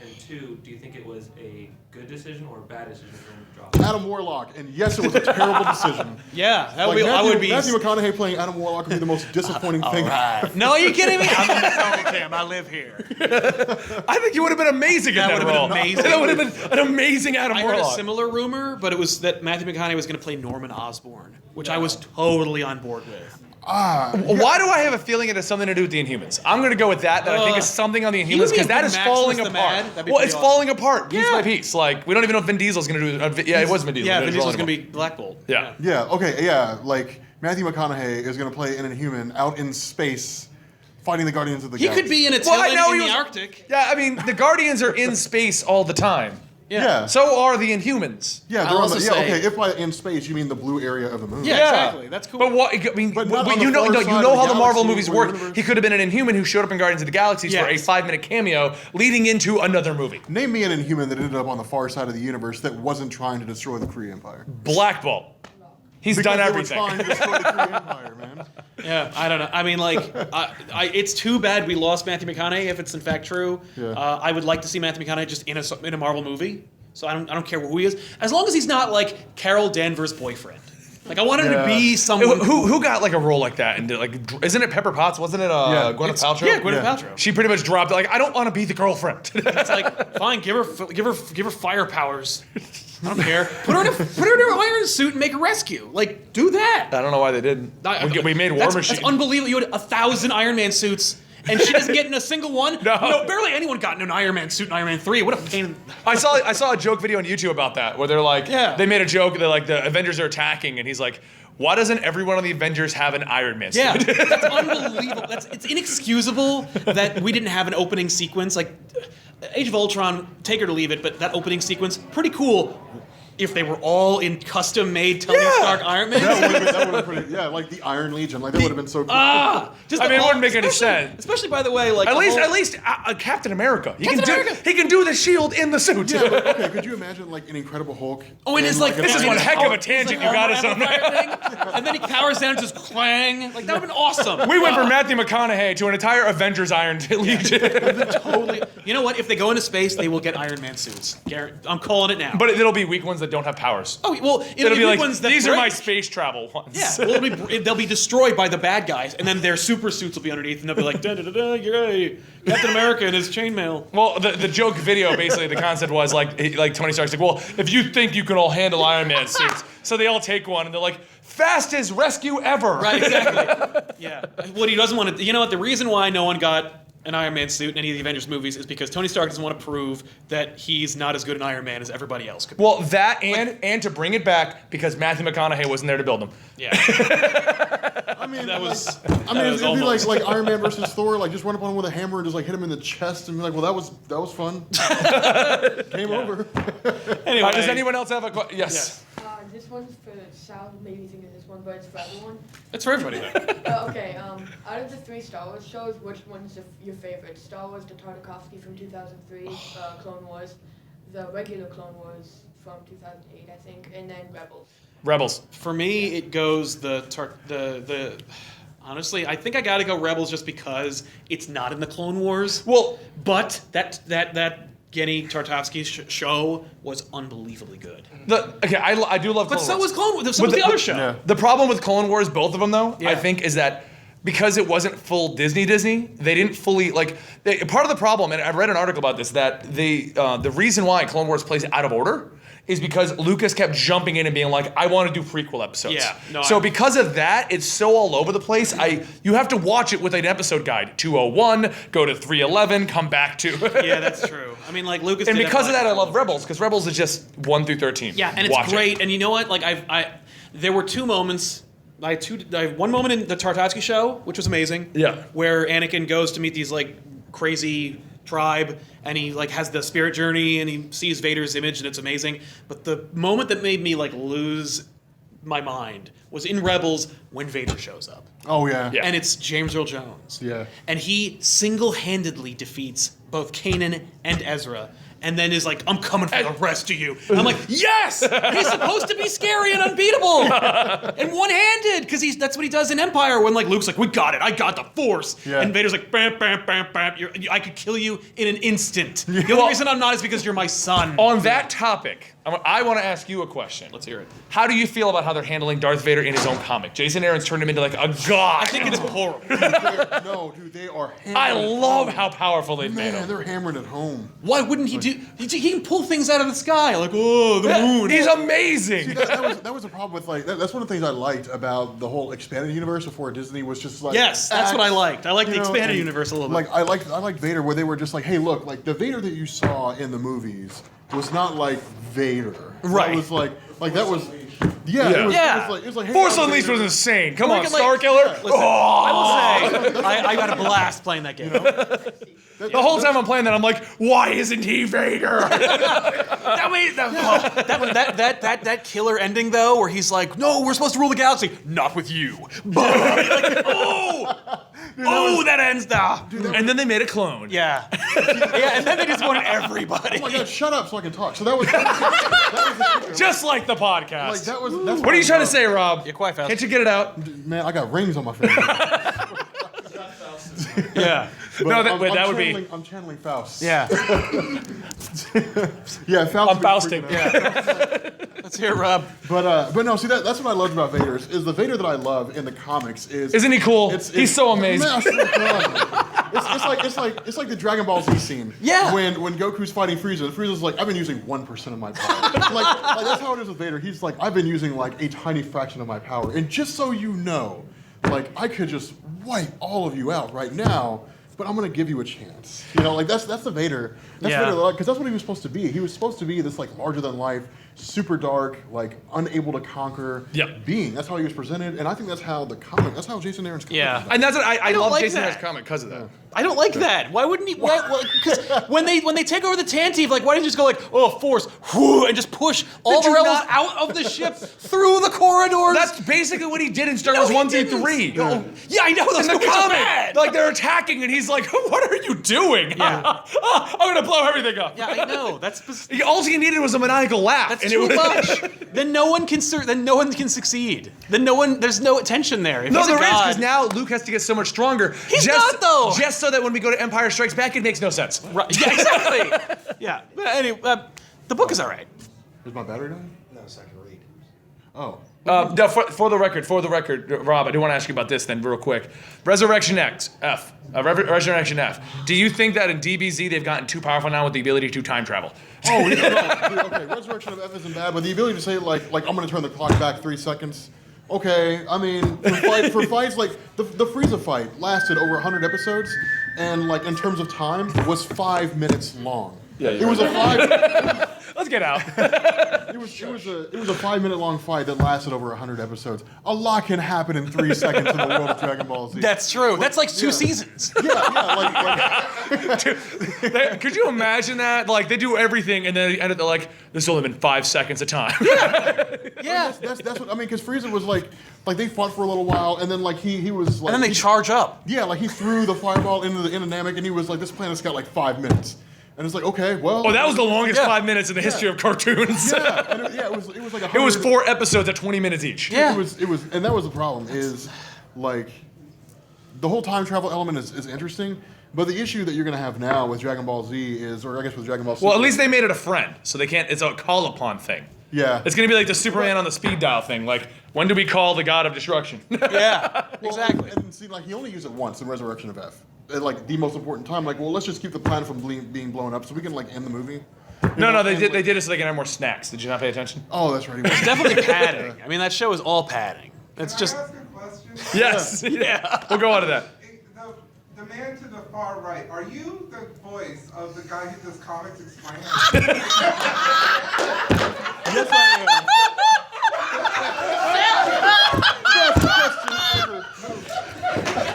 And two, do you think it was a good decision or a bad decision for him to drop? Adam Warlock, and yes, it was a terrible decition. yeah, that would Like, be. I would be. Matthew McConaughey playing Adam Warlock would be the most disappointing thing. No, are you kidding me? I'm in this whole camp. I live here. I think you would have been amazing in That that would have role. been amazing. That would have been an amazing Adam I heard a Warlock. similar rumor, but it was that Matthew McConaughey was going to play Norman Osborn, which I was totally on board with. Why do I have a feeling it has something to do with the Inhumans? I'm going to go with that I think is something on the he Inhumans would be because that when is Max falling was the apart. Mad. That'd be Well, pretty it's awesome. falling apart piece Yeah. by piece. Like we don't even know if Vin Diesel's going to do. Yeah, it was Vin Diesel. Yeah, but Vin it's Diesel's rolling going to be Black Bolt. Yeah. Yeah, okay, yeah, like Matthew McConaughey is going to play an Inhuman out in space fighting the Guardians of the He Galaxy. could be in a Well, I Tillin know in he the was- Arctic. Yeah, I mean the Guardians are in space all the time. Yeah. So are the Inhumans. Yeah, I'll they're on also the, say- okay, if by in space you mean the blue area of the moon. Yeah, exactly. That's cool. But what? I mean, But not but on you the know, far no, you side know of how the the Marvel galaxy movies or work. universe. He could have been an Inhuman who showed up in Guardians of the Galaxy for a Yes. 5-minute cameo, leading into another movie. Name me an Inhuman that ended up on the far side of the universe that wasn't trying to destroy the Kree Empire. Black Bolt. He's Because done they everything. were trying to destroy the Kree Empire, man. Yeah, I don't know. I mean, like, it's too bad we lost Matthew McConaughey. If it's in fact true, Yeah. I would like to see Matthew McConaughey just in a Marvel movie. So I don't care who he is, as long as he's not like Carol Danvers' boyfriend. Like I want him to Yeah. be someone. Who got like a role like that? And like, isn't it Pepper Potts? Wasn't it Yeah. Gwyneth It's- Paltrow? Yeah, Gwyneth Yeah. Paltrow. She pretty much dropped it. Like, I don't want to be the girlfriend. It's like, fine, give her fire powers. I don't care. Put her in an iron suit and make a rescue. Like, do that. I don't know why they didn't. We made War that's, Machine. That's unbelievable. You had 1,000 Iron Man suits, and she doesn't get in a single one. No. Barely anyone got in an Iron Man suit in Iron Man 3. What a pain. I saw a joke video on YouTube about that where they're like, Yeah. they made a joke that like the Avengers are attacking, and he's like, why doesn't everyone on the Avengers have an Iron Man suit? Yeah, that's unbelievable. It's inexcusable that we didn't have an opening sequence. Like, Age of Ultron, take it or leave it, but that opening sequence, pretty cool. if they were all in custom-made Tony Stark Iron Man. That would have been pretty. Yeah, like the Iron Legion. Like that would have been so cool. Just I mean, it all- wouldn't make any especially- sense. Especially, by the way, like At the least, whole- Captain America. He Captain can America. do. He can do the shield in the suit. Yeah, but, okay. Could you imagine like an Incredible Hulk? Oh, and it's like This is one heck of a tangent you got us on. And then he cowers down and just clang. Like that would have been awesome. We went from Matthew McConaughey to an entire Avengers Iron Legion. Totally. You know what? If they go into space, they will get Iron Man suits. I'm calling it now. But it'll be weak ones that don't have powers. oh well, It'll be like, ones that these are my break. space travel ones. Yeah, well, they'll be destroyed by the bad guys, and then their super suits will be underneath, and they'll be like, da da da da, yay, Captain America and his chainmail. Well, the joke video, basically, the concept was like Tony Stark's like, well, if you think you can all handle Iron Man suits, so they all take one, and they're like, fastest rescue ever. Right, exactly. Yeah. What he doesn't want to, you know what? The reason why no one got an Iron Man suit in any of the Avengers movies is because Tony Stark doesn't want to prove that he's not as good an Iron Man as everybody else could be. Well, that and to bring it back because Matthew McConaughey wasn't there to build them. Yeah. I mean, That was- like, I mean, that was it'd be almost- like Iron Man versus Thor. Like, just run up on him with a hammer and just like hit him in the chest and be like, well, that was fun. Game over. Anyway. Does anyone else have a question? Yes. This one's for Sal, maybe thinking this one, but it's for everyone. It's for everybody. Okay, out of the 3 Star Wars shows, which one's your favorite? Star Wars, the Tartakovsky from 2003, Clone Wars, the regular Clone Wars from 2008, I think, and then Rebels. Rebels. For me, it goes the honestly, I think I got to go Rebels just because it's not in the Clone Wars. Well, But that Genny Tartakovsky show was unbelievably good. I do love Clone But so Wars. was Clone Wars. So was the other show. Yeah. The problem with Clone Wars, both of them though, Yeah. I think, is that because it wasn't full Disney, they didn't fully part of the problem, and I read an article about this, that the reason why Clone Wars plays out of order is because Lucas kept jumping in and being like, I want to do prequel episodes. Yeah, no, so because of that, it's so all over the place. You have to watch it with an episode guide. 201, go to 311, come back to. Yeah, that's true. I mean, like Lucas. And did because of that, I like- love Rebels, because Rebels is just 1 through 13. Yeah, and it's Watch it. great. And you know what? Like there were 2 moments. I have one moment in the Tartakovsky show, which was amazing. Yeah. Where Anakin goes to meet these like crazy tribe, and he like has the spirit journey, and he sees Vader's image, and it's amazing. But the moment that made me like lose my mind was in Rebels when Vader shows up. Oh yeah. Yeah. And it's James Earl Jones. Yeah. And he single-handedly defeats both Kanan and Ezra. And then is like, I'm coming for the rest of you. And I'm like, yes! He's supposed to be scary and unbeatable. And one-handed, because that's what he does in Empire when like Luke's like, we got it, I got the Force. Yeah. And Vader's like, bam, bam, bam, bam. I could kill you in an instant. The only reason I'm not is because you're my son. On that topic, I want to ask you a question. Let's hear it. How do you feel about how they're handling Darth Vader in his own comic? Jason Aaron's turned him into like a god. I think it's horrible. No, dude, they are. I hammering love home. how powerful they've made Man, him. they're hammering it home. Why wouldn't he do? He can pull things out of the sky, like, oh, the moon. He's amazing. See, that was a problem with like that's one of the things I liked about the whole expanded universe before Disney was just like Yes, that's what I acts, liked. I liked the you know, expanded and, universe a little bit. Like I liked Vader where they were just like, hey, look, like the Vader that you saw in the movies was not like Vader. Right. That was like that was yeah. Yeah. It was like hey, Force I'm Unleashed Vader. was insane. Come We on, could, like- Star Killer. Listen, I will say, I got a blast playing that game. The whole time I'm playing that, I'm like, why isn't he Vader? That killer ending though, where he's like, "No, we're supposed to rule the galaxy, not with you." Like, that ends now. And then they made a clone. Yeah, yeah, and then they just wanted everybody. Oh my god, shut up so I can talk. So that was the kicker. Just like the podcast. Like that was. That's What are you trying to say, Rob? You're quite fast. Can't you get it out? Man, I got rings on my finger. Yeah, But No, I'm channeling Faust. yeah. Yeah, Faust. I'm Fausting. Let's hear it, Rob. But no, see that's what I loved about Vader is the Vader that I love in the comics is Isn't he cool? He's so amazing. Man, it's like the Dragon Ball Z scene. Yeah. When Goku's fighting Frieza, and Frieza's like, I've been using 1% of my power. like that's how it is with Vader. He's like, I've been using like a tiny fraction of my power, and just so you know, like I could just wipe all of you out right now. But I'm gonna give you a chance. You know, like that's the Vader. That's Yeah. Vader, because that's what he was supposed to be. He was supposed to be this like larger than life, super dark, like unable to conquer Yep. being. That's how he was presented, and I think that's how that's how Jason Aaron's comic Yeah. is. And that's what I don't love like Jason that. Aaron's comic because of that. I don't like that. Why wouldn't he? Because when they take over the Tantive, like, why didn't you just go like, oh, force, whoo, and just push all the you rebels not- out of the ship through the corridors? That's basically what he did in Star No, Wars he 1 through didn't. 3. No. Yeah, I know. Those In the movies are comic, bad. like they're attacking, and he's like, "What are you doing? Yeah. I'm gonna blow everything up." Yeah, I know. That's All he needed was a maniacal laugh. that's and too it was, much. Then no one can. Then no one can succeed. Then there's no tension there. If No, he's a there is, god- because now Luke has to get so much stronger. He's not, though. Just so that when we go to Empire Strikes Back, it makes no sense. Right, yeah, exactly. Yeah. But anyway, the book is all right. Is my battery dying? No, so I can read. Oh. No, for the record, Rob, I do want to ask you about this then, real quick. Resurrection F. Resurrection F. Do you think that in DBZ they've gotten too powerful now with the ability to time travel? Oh, yeah, no, dude, okay. Resurrection of F isn't bad, but the ability to say like I'm gonna turn the clock back 3 seconds. Okay, I mean, for fights like the Frieza fight lasted over 100 episodes, and like in terms of time, was 5 minutes long. Yeah, it was a five. Let's get out. It was a 5 minute long fight that lasted over 100 episodes. A lot can happen in 3 seconds in the world of Dragon Ball Z. That's true. That's like 2 Yeah. seasons. Like Could you imagine that? Like they do everything, and then they're like, "This has only been 5 seconds of time." Yeah. that's what I mean. Because Frieza was like they fought for a little while, and then like he was like, And then they charge up. yeah, like he threw the fireball into Namek, and he was like, this planet's got like 5 minutes, and it's like, okay, well. Oh, that was the longest Yeah. 5 minutes in the history of cartoons. Yeah, and it was like It was 100 4 episodes at 20 minutes each. Yeah. It was, and that was the problem. Is like the whole time travel element is interesting, but the issue that you're gonna have now with Dragon Ball Z is, or I guess with Dragon Ball. Well, at Super, least they made it a friend, so they can't. It's a call upon thing. yeah, It's gonna be like the Superman on the speed dial thing. Like, when do we call the God of Destruction? Yeah. Well, Exactly. And see, like he only used it once in Resurrection of F, at like the most important time. Like, well, let's just keep the planet from being blown up, so we can like end the movie. You No, know, they and, did. like- They did it so they can have more snacks. Did you not pay attention? Oh, that's right. He was- Definitely padding. I mean, that show is all padding. It's just. Can I ask a question? Yes. Yeah. We'll go on to that. The man to the far right, are you the voice of the guy who does comics explained? Yes, I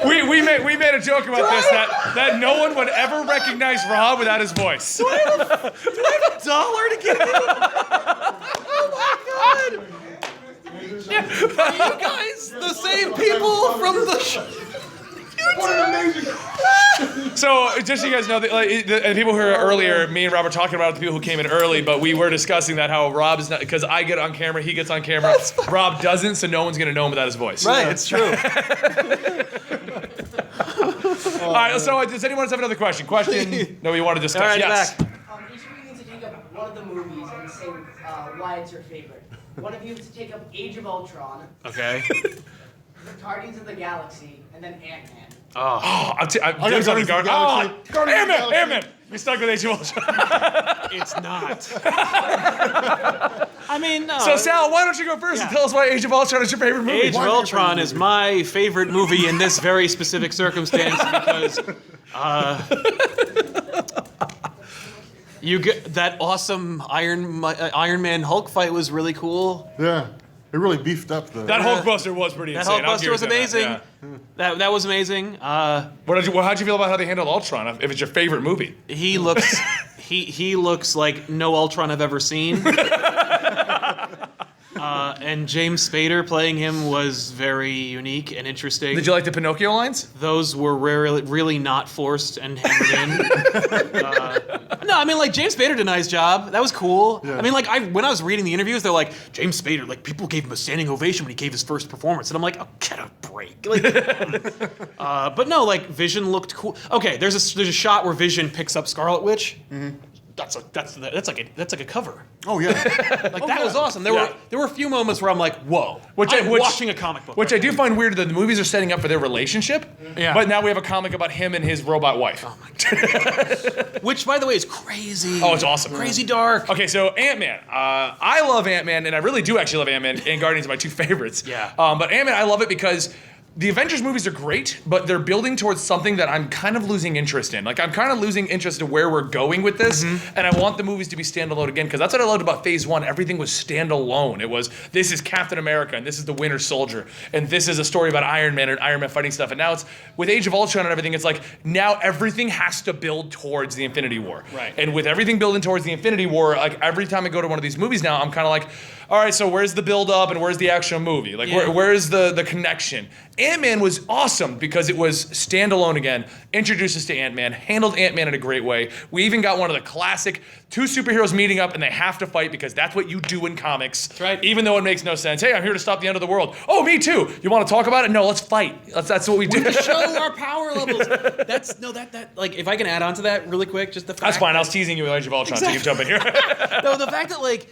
We made a joke about this that no one would ever recognize Rob without his voice. $1 to give you? Oh my god! Are you guys the same people from the show? What an amazing. So just so you guys know, and people who were earlier, me and Rob were talking about the people who came in early, but we were discussing that how Rob is not, because I get on camera, he gets on camera, Rob doesn't, so no one's gonna know him without his voice. Right, it's true. All right. So does anyone have another question? No, we want to discuss. All right, Yes. back. Each of you needs to take up one of the movies and say why it's your favorite. One of you needs to take up Age of Ultron, Okay. Guardians of the Galaxy, and then Ant-Man. Oh, I'm got Dibs on the Guardians of the Guardians. Galaxy. Guardians of the Galaxy. Ant-Man. We stuck with Age of Ultron. It's not. I mean, no. So Sal, why don't you go first and Yeah. tell us why Age of Ultron is your favorite movie? Age of Why is it your Ultron favorite is movie? my favorite movie in this very specific circumstance because you get that awesome Iron Man Hulk fight was really cool. Yeah, it really beefed up the. That Hulkbuster was pretty That insane. I'll Hulkbuster give was you that, amazing. yeah. That was amazing. How'd you feel about how they handled Ultron? If it's your favorite movie, He looks he looks like no Ultron I've ever seen. And James Spader playing him was very unique and interesting. did you like the Pinocchio lines? Those were really not forced and hammered in. No, I mean, like, James Spader did a nice job. That was cool. Yeah. I mean, like, when I was reading the interviews, they're like, James Spader, like, people gave him a standing ovation when he gave his first performance. And I'm like, oh, get a break. Like, but no, like, Vision looked cool. Okay, there's a shot where Vision picks up Scarlet Witch. Mm-hmm. That's like a cover. Oh yeah. Like that was awesome. There were a few moments where I'm like, whoa, Which I'm watching a comic book. Which I do find weird that the movies are setting up for their relationship. Yeah. But now we have a comic about him and his robot wife. Oh my god. Which, by the way, is crazy. Oh, it's awesome. Crazy dark. Okay, so Ant-Man. I love Ant-Man, and I really do actually love Ant-Man, and Guardians are my two favorites. Yeah. But Ant-Man, I love it because the Avengers movies are great, but they're building towards something that I'm kind of losing interest in. Like, I'm kind of losing interest in where we're going with this, and I want the movies to be standalone again, because that's what I loved about Phase 1. Everything was standalone. It was, this is Captain America, and this is the Winter Soldier, and this is a story about Iron Man and Iron Man fighting stuff. And now it's, with Age of Ultron and everything, it's like, now everything has to build towards the Infinity War. Right. And with everything building towards the Infinity War, like, every time I go to one of these movies now, I'm kind of like, all right, so where's the build up and where's the actual movie? Like, where's the connection? Ant-Man was awesome because it was standalone again, introduced us to Ant-Man, handled Ant-Man in a great way. We even got one of the classic two superheroes meeting up and they have to fight because that's what you do in comics. That's right. Even though it makes no sense. Hey, I'm here to stop the end of the world. Oh, me too. You want to talk about it? No, let's fight. That's what we do. To show our power levels. Like, if I can add on to that really quick, just the fact. That's fine. I was teasing you with Age of Ultron, so you can jump in here. No, the fact that, like,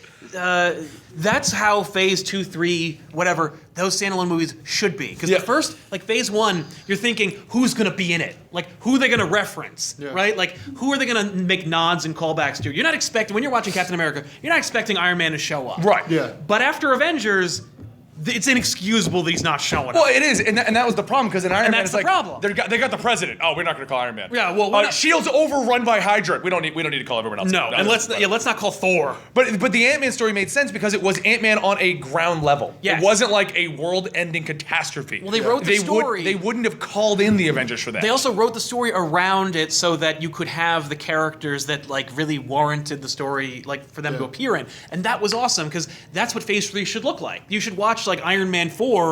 that's how Phase 2, 3, whatever, those standalone movies should be. Because the first, like, Phase 1, you're thinking, who's going to be in it? Like, who are they going to reference, right? Like, who are they going to make nods and callbacks to? You're not expecting, when you're watching Captain America, you're not expecting Iron Man to show up. Right. Yeah. But after Avengers, it's inexcusable that he's not showing up. Well, it is, and that was the problem, because in Iron Man, that's it's the like, problem. they got the president. Oh, we're not going to call Iron Man. Yeah, well, we're not- Shield's overrun by Hydra. We don't need to call everyone else. No, and let's not call Thor. But the Ant-Man story made sense because it was Ant-Man on a ground level. Yes. It wasn't like a world-ending catastrophe. Well, they wrote the story. They wouldn't have called in the Avengers for that. They also wrote the story around it so that you could have the characters that, like, really warranted the story, like, for them to appear in. And that was awesome, because that's what Phase 3 should look like. You should watch, like, Iron Man 4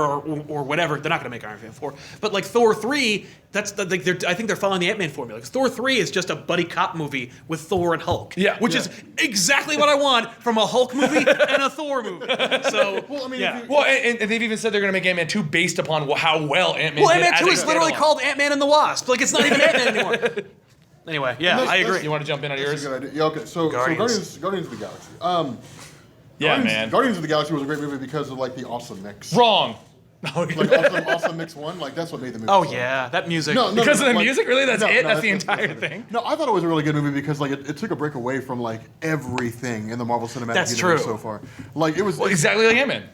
or whatever. They're not going to make Iron Man 4. But, like, Thor 3, I think they're following the Ant-Man formula. Because Thor 3 is just a buddy cop movie with Thor and Hulk. Yeah. Which is exactly what I want from a Hulk movie and a Thor movie. So, Well, I mean, yeah. Well, and they've even said they're going to make Ant-Man 2 based upon how well Ant-Man Well, did Ant-Man as 2 a is literally standalone. called Ant-Man and the Wasp. Like, it's not even Ant-Man anymore. Anyway, yeah, I agree. You want to jump in on That's yours? a good idea. Yeah, okay. So Guardians. Guardians of the Galaxy. Yeah, man. Guardians of the Galaxy was a great movie because of, like, the awesome mix. Wrong. Like, awesome mix 1, like, that's what made the movie. Oh, so. yeah, that music. No, Because of the like- music? Really? That's no, it? no, That's the entire thing? No, I thought it was a really good movie because, like, it took a break away from, like, everything in the Marvel Cinematic That's Universe true. so far. Like, it was Well, exactly like Ant-Man.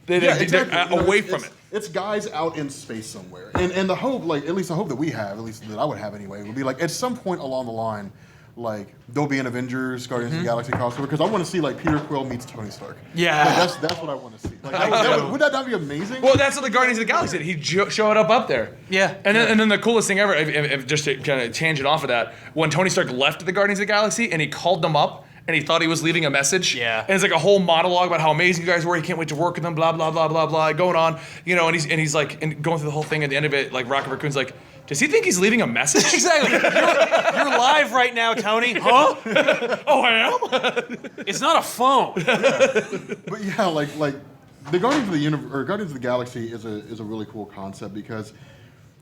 They're exactly. away from it. It's guys out in space somewhere, and the hope, like, at least the hope that we have, at least that I would have anyway, would be like at some point along the line, like, there'll be an Avengers, Guardians of the Galaxy crossover, because I want to see, like, Peter Quill meets Tony Stark. Yeah. Like, that's what I want to see. Like, would that not be amazing? Well, that's what the Guardians of the Galaxy did. He showed up there. Yeah. And then the coolest thing ever, if just to kind of tangent off of that, when Tony Stark left the Guardians of the Galaxy and he called them up and he thought he was leaving a message. Yeah. And it's like a whole monologue about how amazing you guys were. He can't wait to work with them. Blah blah blah blah blah. Going on, and he's like going through the whole thing. At the end of it, like Rocket Raccoon's like, does he think he's leaving a message? Exactly. You're live right now, Tony. Huh? Oh, I am. It's not a phone. But yeah, like the Guardians of the Universe or Guardians of the Galaxy is a really cool concept because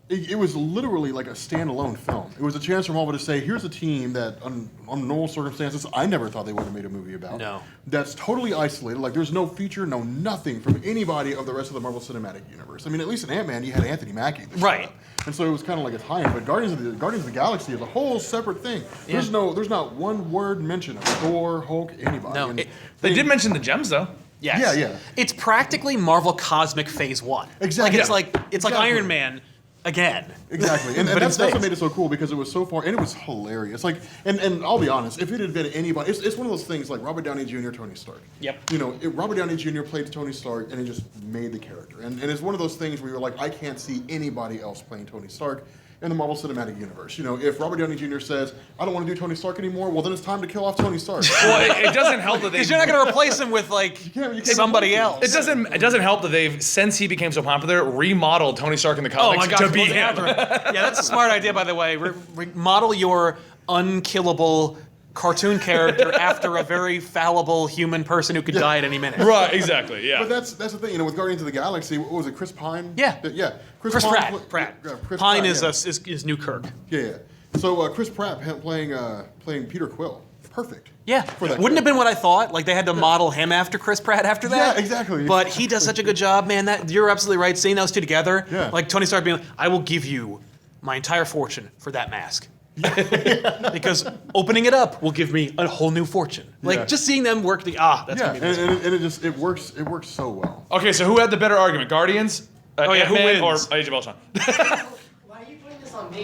it was literally like a standalone film. It was a chance for Marvel to say, here's a team that on normal circumstances I never thought they would have made a movie about. No. That's totally isolated. Like there's no feature, no nothing from anybody of the rest of the Marvel Cinematic Universe. I mean, at least in Ant-Man you had Anthony Mackie. that showed Right. up. And so it was kind of like a tie-in. But Guardians of the Galaxy is a whole separate thing. There's not one word mention of Thor, Hulk, anybody. No, And They did mention the gems though. Yes. Yeah. It's practically Marvel Cosmic Phase 1. Exactly. It's like Exactly. Iron Man again. Exactly, and But that's in what space. made it so cool because it was so far, and it was hilarious. Like, and I'll be honest, if it had been anybody, it's one of those things like Robert Downey Jr., Tony Stark. Yep. Robert Downey Jr. played Tony Stark, and he just made the character. And it's one of those things where you're like, I can't see anybody else playing Tony Stark in the Marvel Cinematic Universe. If Robert Downey Jr. says, I don't want to do Tony Stark anymore, well, then it's time to kill off Tony Stark. Well, it doesn't help that they. Because you're not going to replace him with like you can't somebody replace him. else. It doesn't help that they've, since he became so popular, remodeled Tony Stark in the Oh comics my God! to be him. Yeah, that's a smart idea, by the way. Model your unkillable cartoon character after a very fallible human person who could die at any minute. Right, exactly, yeah. But that's the thing, with Guardians of the Galaxy, what was it, Chris Pine? Yeah. Yeah. Chris Pine Pratt. yeah, Chris Pine Pratt, is new Kirk. Yeah. So Chris Pratt playing Peter Quill. Perfect. Yeah, wouldn't have been what I thought. Like they had to model him after Chris Pratt after that. Yeah, exactly. But he does such a good job, man. That you're absolutely right. Seeing those two together, Yeah. like Tony Stark being like, "I will give you my entire fortune for that mask," because opening it up will give me a whole new fortune. Like Yeah. just seeing them work. That's Yeah, gonna be amazing. and it works so well. Okay, so who had the better argument, Guardians Oh, yeah, who Ant-Man wins? or Age of Ultron? Why are you putting this on me?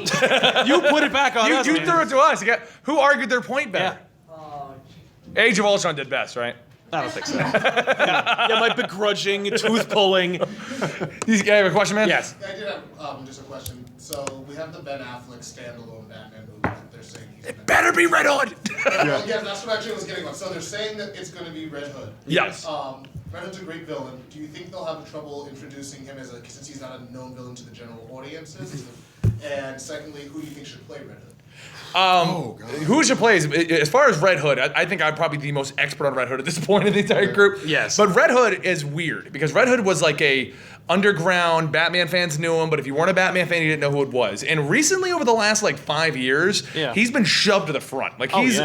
You put it back on us, You man. threw it to us. Who argued their point better? Yeah. Oh, Age of Ultron did best, right? I don't think so. yeah, my begrudging, tooth pulling. You have a question, man? Yes. I did have just a question. So we have the Ben Affleck standalone Batman movie that they're saying he's gonna Better be Red Hood. yeah, that's what actually I was getting on. So they're saying that it's gonna be Red Hood. Yes. Red Hood's a great villain. Do you think they'll have trouble introducing him since he's not a known villain to the general audiences? And secondly, who do you think should play Red Hood? Who should play? As far as Red Hood, I think I'm probably the most expert on Red Hood at this point in the entire group. Yes. But Red Hood is weird because Red Hood was like a underground. Batman fans knew him, but if you weren't a Batman fan, you didn't know who it was. And recently, over the last like 5 years, he's been shoved to the front. Like he's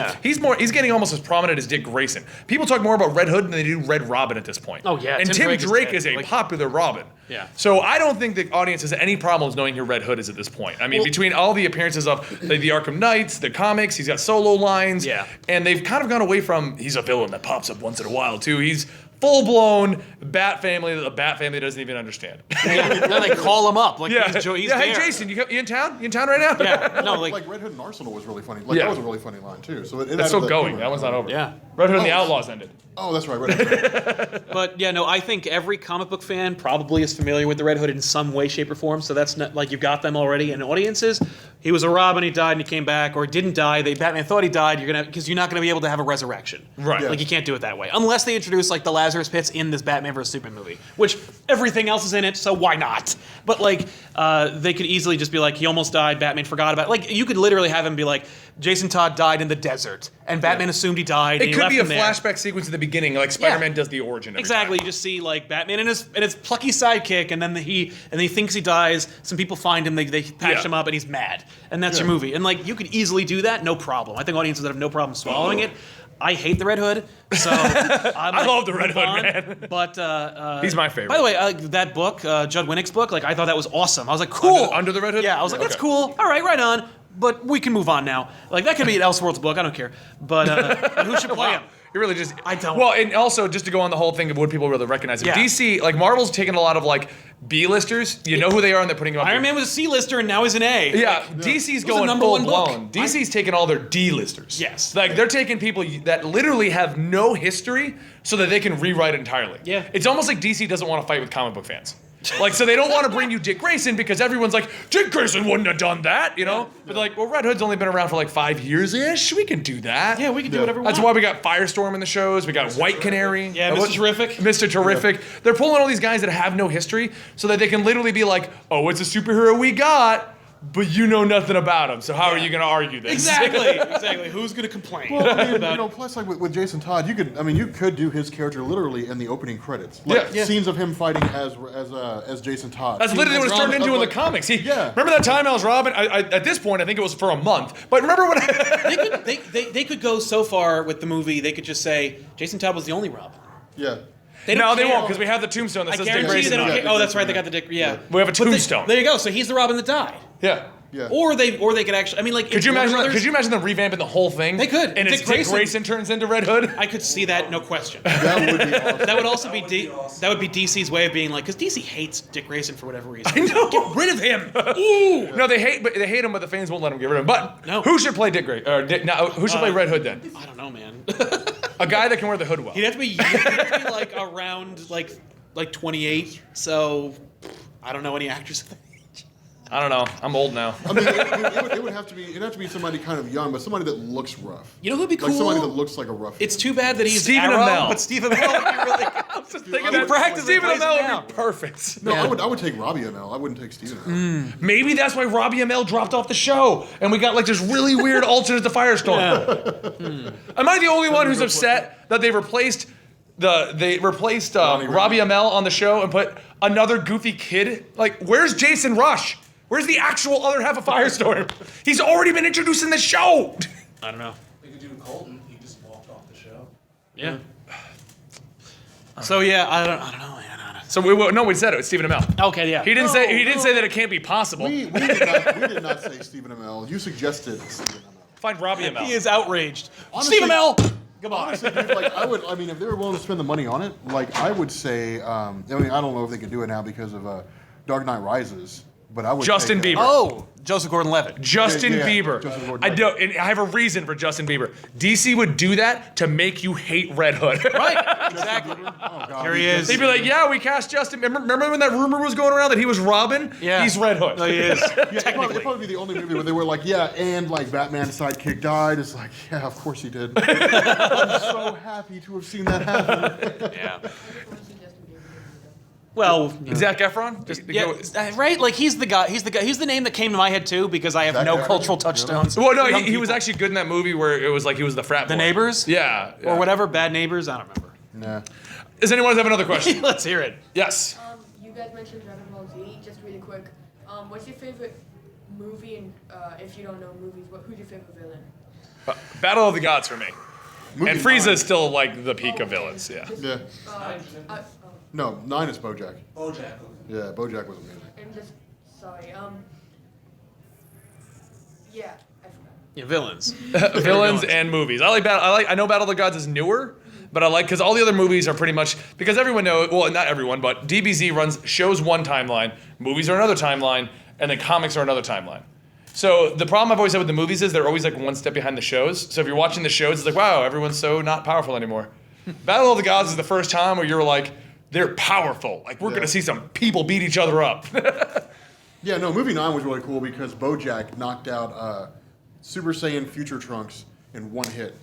getting almost as prominent as Dick Grayson. People talk more about Red Hood than they do Red Robin at this point. Oh, yeah. And Tim Drake is a popular Robin. Yeah. So I don't think the audience has any problems knowing who Red Hood is at this point. I mean, between all the appearances of the Arkham Knights, the comics, he's got solo lines. Yeah. And they've kind of gone away from he's a villain that pops up once in a while too. He's full-blown Bat family that the Bat family doesn't even understand. Then they call him up. Like, yeah. he's Hey there. Jason, you in town? You in town right now? Yeah. No, like Red Hood and Arsenal was really funny. Like that was a really funny line too. So it's still going. That one's not over. Yeah. Red Hood and the Outlaws ended. Oh, that's right. Red Hood. But yeah, no, I think every comic book fan probably is familiar with the Red Hood in some way, shape, or form. So that's not like you've got them already in audiences. He was a Robin, he died and he came back, or didn't die. Batman thought he died. Because you're not going to be able to have a resurrection. Right. Yeah. Like you can't do it that way unless they introduce like the Lazarus Pits in this Batman vs Superman movie, which everything else is in it, so why not? But like they could easily just be like, he almost died. Batman forgot about it. Like you could literally have him be like, Jason Todd died in the desert, and Batman assumed he died. It and he could left be a him there. flashback sequence at the beginning, like Spider-Man does the origin. Exactly. You just see like Batman and his plucky sidekick, and then he thinks he dies. Some people find him, they patch him up, and he's mad, and that's your movie. And like you could easily do that, no problem. I think audiences that have no problem swallowing it. I hate the Red Hood, so I love the Red Hood, man. But he's my favorite. By the way, that book, Judd Winnick's book, like I thought that was awesome. I was like, cool. Under the Red Hood? Yeah, I was like, that's Okay. cool. All right on. But we can move on now. Like that could be an Elseworlds book. I don't care. But who should play him? You really just I don't. Well, and also just to go on the whole thing of would people really recognize him. Yeah. DC, like Marvel's taken a lot of like B-listers. You know who they are, and they're putting them up. Iron Man was a C-lister and now he's an A. Yeah, DC's the going number full one book. blown. DC's taking all their D-listers. Yes. Like they're taking people that literally have no history so that they can rewrite it entirely. Yeah. It's almost like DC doesn't want to fight with comic book fans. Like, so they don't want to bring you Dick Grayson because everyone's like, Dick Grayson wouldn't have done that, you know? But like, well, Red Hood's only been around for like 5 years-ish. We can do that. Yeah, we can do whatever we That's want. why we got Firestorm in the shows. We got White Canary. Yeah, Mr. Terrific. Mr. Terrific. They're pulling all these guys that have no history so that they can literally be like, oh, it's a superhero we got, but you know nothing about him. So how are you going to argue this? Exactly. Who's gonna complain? Well, I mean, plus like with Jason Todd, you could do his character literally in the opening credits. Like scenes of him fighting as Jason Todd. That's literally what it's turned into in the comics. Remember that time I was Robin? At this point, I think it was for a month. But remember when? they could go so far with the movie. They could just say Jason Todd was the only Robin. Yeah. They no, don't they care. won't because we have the tombstone that I says Dick guarantee you Grayson. they don't on it. care. Oh, that's right. They got the Dick. Yeah. We have a But tombstone. there you go. So he's the Robin that died. Yeah. Yeah. Or they could actually. I mean, like. Could you Warner imagine? Brothers, Could you imagine them revamping the whole thing? They could. And it's Dick Grayson turns into Red Hood. I could see that, no question. That would be awesome. That would also be that would be DC's way of being like, because DC hates Dick Grayson for whatever reason. I know. Get rid of him. Ooh. No, they hate him, but the fans won't let him get rid of him. But No. who should play Dick Grayson? Who should play Red Hood then? I don't know, man. A guy that can wear the hood well. He'd have to be like around like 28. So I don't know any actors of that age. I don't know. I'm old now. I mean, it would have to be. It'd have to be somebody kind of young, but somebody that looks rough. You know who'd be cool? Like somebody that looks like a rough. It's too bad that he's Stephen Arrow, Amell. but Stephen Amell would be really good. I was just thinking He that practically Stephen plays him Amell now. would be perfect. No, Yeah. I would take Robbie Amell. I wouldn't take Stephen Amell. Maybe that's why Robbie Amell dropped off the show, and we got like this really weird alternate to Firestorm. Am I the only one who's upset that they replaced Robbie Amell on the show and put another goofy kid? Like, where's Jason Rush? Where's the actual other half of Firestorm? He's already been introduced in the show. I don't know. They could do Colton. He just walked off the show. Yeah. So yeah, I don't know, man. So we said it was Stephen Amell. Okay, yeah. He didn't say that it can't be possible. We did not say Stephen Amell. You suggested Stephen Amell. Find Robbie Amell. He is outraged. Honestly- Stephen Amell. Come on. Honestly, dude, like if they were willing to spend the money on it, like I would say, I mean, I don't know if they can do it now because of Dark Knight Rises, but I would Justin take Bieber. Oh, Joseph Gordon-Levitt. Justin Yeah, Bieber. Justin Gordon-Levitt. I don't. And I have a reason for Justin Bieber. DC would do that to make you hate Red Hood. Right, exactly. Oh, God. Here he is. They'd be like, "Yeah, we cast Justin. Remember when that rumor was going around that he was Robin? Yeah. He's Red Hood." No, he is. It'd probably be the only movie where they were like, yeah, and like Batman's sidekick died. It's like, yeah, of course he did. I'm so happy to have seen that happen. Yeah. I just want to see Justin Bieber. Well, Zac Efron. Just yeah, right. Like he's the guy. He's the name that came to my head too because I have Zac no Efron? cultural touchstones. Well, no, for young he was people. actually good in that movie where it was like he was the frat The boy. Neighbors. Yeah. Or whatever. Bad Neighbors. I don't remember. Nah. Does anyone have another question? Let's hear it. Yes. You guys mentioned Dragon Ball Z. Just really quick. What's your favorite movie? And if you don't know movies, who's your favorite villain? Battle of the Gods for me. Movie And Frieza 9. is still like the peak of villains. Yeah. Yeah. Oh, No, 9 is BoJack. BoJack. Yeah, BoJack was amazing. I'm just sorry. Yeah, I forgot. Yeah, villains. Villains and movies. I know Battle of the Gods is newer, but I like because all the other movies are pretty much because everyone knows. Well, not everyone, but DBZ runs shows one timeline, movies are another timeline, and then comics are another timeline. So the problem I've always had with the movies is they're always like one step behind the shows. So if you're watching the shows, it's like, wow, everyone's so not powerful anymore. Battle of the Gods is the first time where you're like, they're powerful. Like we're Yeah. gonna see some people beat each other up. Yeah, no, movie 9 was really cool because BoJack knocked out Super Saiyan Future Trunks in one hit.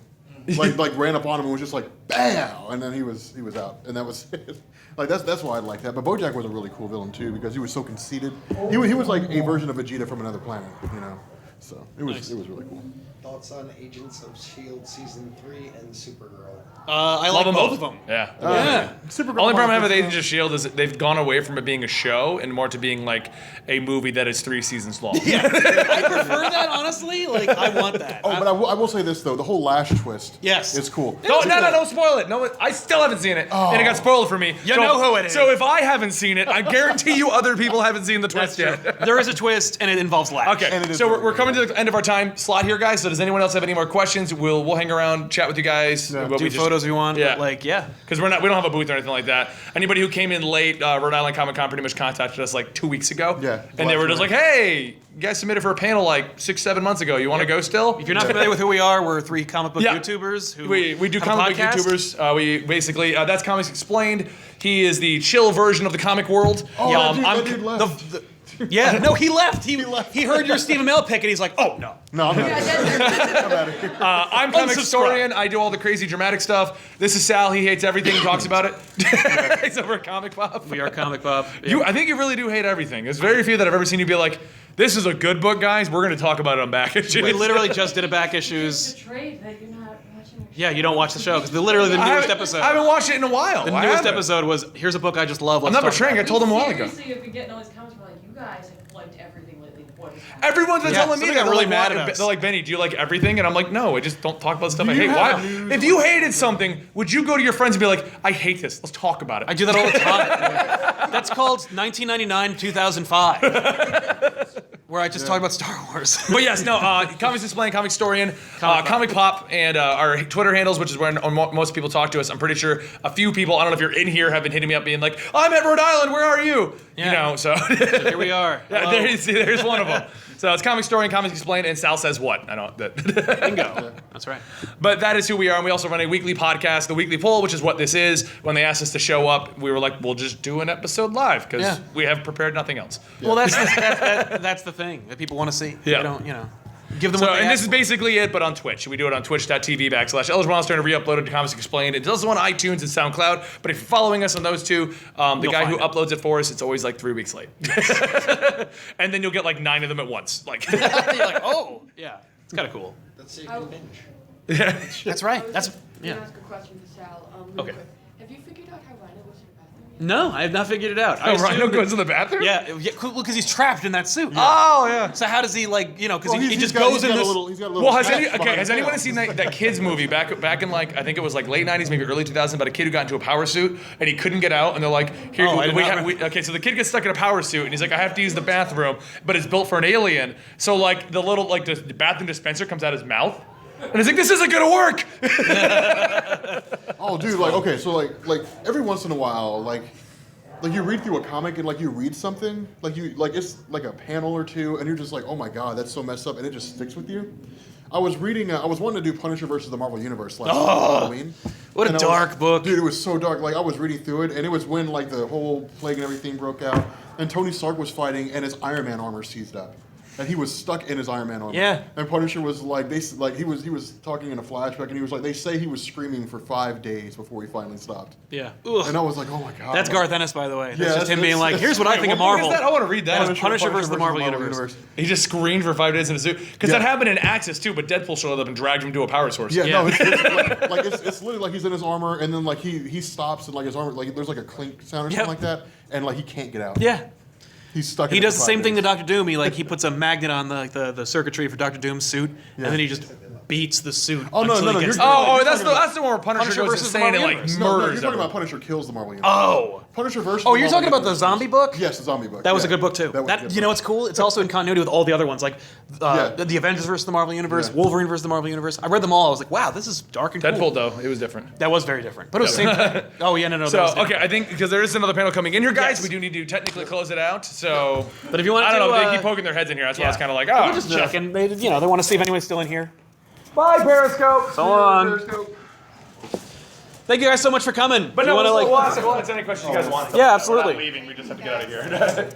Like ran up on him and was just like, BAM! And then he was out. And that was it. Like that's why I like that. But BoJack was a really cool villain too because he was so conceited. He was like a version of Vegeta from another planet, you know. So it was really cool. Thoughts on Agents of S.H.I.E.L.D. Season 3 and Supergirl? I Love like them both of them. Yeah. Yeah. Supergirl Only problem I have with was, Agents of S.H.I.E.L.D. is that they've gone away from it being a show and more to being like a movie that is 3 seasons long. I prefer that honestly. Like I want that. Oh, but I will say this though, the whole Lash twist. Yes. Is cool. No, don't spoil it. No, I still haven't seen it, and it got spoiled for me. You know who it is. So if I haven't seen it, I guarantee you other people haven't seen the twist yet. There is a twist, and it involves Lash. Okay, And it is so really we're coming good. to the end of our time slot here, guys. So does anyone else have any more questions? We'll hang around, chat with you guys. Yeah. But Do we just- photos if you want. Yeah. But like, yeah. Because we don't have a booth or anything like that. Anybody who came in late, Rhode Island Comic Con pretty much contacted us like 2 weeks ago. Yeah, And they were just last like, hey, you guys submitted for a panel like 6-7 months ago. You want to go still? If you're not familiar with who we are, we're 3 comic book Yeah. YouTubers who We do have a comic book podcast. YouTubers. We basically, that's Comics Explained. He is the chill version of the comic world. Oh, that dude I'm left. Yeah, no, he left. He heard your Stephen Amell pick, and he's like, oh no. No, I'm not. I'm out of here. I'm Comic Unsubscribe. Historian. I do all the crazy dramatic stuff. This is Sal. He hates everything. He talks about it. Except for Comic Pop. We are Comic Pop. Yeah. I think you really do hate everything. There's very few that I've ever seen you be like, this is a good book, guys. We're going to talk about it on back issues. We literally just did a back issues. Betrayed that you're not watching. Yeah, you don't watch the show because literally the newest episode. I haven't watched it in a while. The I newest haven't. episode was here's a book I just love. I'm Let's not talk betraying. I about told him a while ago. Seriously, have been getting all these comments. We're like, you guys have liked everything lately. What is happening? Everyone's been Yeah, telling me somebody that. got really They're mad like, at us. They're like, Benny, do you like everything? And I'm like, no, I just don't talk about stuff I Do hate. you Why? have news If you hated something, would you go to your friends and be like, I hate this. Let's talk about it. I do that all the time. That's called 1999 2005, where I just talk about Star Wars. But yes, no, Comics Explained, Comic Historian, Comic Pop, and our Twitter handles, which is where most people talk to us. I'm pretty sure a few people, I don't know if you're in here, have been hitting me up being like, I'm at Rhode Island, where are you? Yeah. You know, so. Here we are. Yeah, there's one of them. So it's Comic Historian, Comics Explained, and Sal Says What. I don't. Bingo. That's right. But that is who we are, and we also run a weekly podcast, The Weekly Poll, which is what this is. When they asked us to show up, we were like, we'll just do an episode live, because Yeah. we have prepared nothing else. Well, that's the thing that people want to see. Yeah. They don't, give them So, what they and this ask is for. basically it, but on Twitch. We do it on twitch.tv/ElderMonster and re-upload it to Comics Explained. It does on iTunes and SoundCloud, but if you're following us on those two, the You'll guy who find it. uploads it for us, it's always like 3 weeks late. And then you'll get like 9 of them at once. Like, You're like, oh, yeah. It's kind of cool. Let's see if you can binge. That's right. That's, I'm yeah. gonna ask a question to Sal. Really Okay. quick. Have you figured out how Rhino was in the bathroom yet? No, I have not figured it out. I oh, Rhino assumed- goes to the bathroom? Yeah, because he's trapped in that suit. Oh, yeah. So how does he because Well, he he's just got- goes he's in got a this. little- he's got a little Well, has patch behind his anyone tail. seen that kids movie back in like I think it was like late '90s, maybe early 2000s, about a kid who got into a power suit and he couldn't get out, and they're like, "Here, Oh, I did not okay." So the kid gets stuck in a power suit, and he's like, "I have to use the bathroom, but it's built for an alien." So like the little the bathroom dispenser comes out his mouth, and he's like, "This isn't gonna work." Oh, dude, like, okay, so like every once in a while, like like you read through a comic and like you read something, like it's like a panel or two, and you're just like, oh my god, that's so messed up, and it just sticks with you. I was reading. I was wanting to do Punisher versus the Marvel Universe last Halloween. What a dark book, dude! It was so dark. Like I was reading through it, and it was when like the whole plague and everything broke out, and Tony Stark was fighting, and his Iron Man armor seized up, and he was stuck in his Iron Man armor. Yeah. And Punisher was like, he was talking in a flashback, and he was like, they say he was screaming for 5 days before he finally stopped. Yeah. And I was like, oh my god. That's Garth Ennis, by the way. That's Yeah, just him being like, here's what I think of What Marvel. is that? I want to read that. That was Punisher versus the Marvel Universe. He just screamed for 5 days in a suit. Because that happened in Axis too, but Deadpool showed up and dragged him to a power source. Yeah, Yeah. no, it's literally like he's in his armor, and then like he stops, and like his armor, like there's like a clink sound or something like that, and like he can't get out. Yeah. He's stuck. He in it does for the 5 same thing to days. Doctor Doom. He puts a magnet on the circuitry for Doctor Doom's suit, and then he just beats the suit. Oh, no, until no, he no, gets you're- the- Oh, You're that's talking the one where Punisher Punisher goes versus the insane and Marvel like Universe. No, you're murders talking about everyone. Punisher kills the Marvel Universe. Oh. Punisher versus. Oh, the you're Marvel talking about the Universe. zombie book? Yes, the zombie book. That was yeah. a good book too. That was a good You know book. what's cool? It's also in continuity with all the other ones, like the Avengers versus the Marvel Universe, Yeah. Wolverine versus the Marvel Universe. I read them all. I was like, wow, this is dark and cool. Deadpool though, it was different. That was very different, but it was the same. Oh yeah, no. So that was different. okay, I think because there is another panel coming in here, guys, Yes. we do need to technically close it out. So, But if you want I don't to, know, they keep poking their heads in here. That's why I was kind of like, We're oh, just checking. They want to see if anyone's still in here. bye Periscope. So long. Thank you guys so much for coming. But You no, wanna, we'll answer any questions you guys want. Yeah, absolutely. We're not leaving. We just have to get out of here.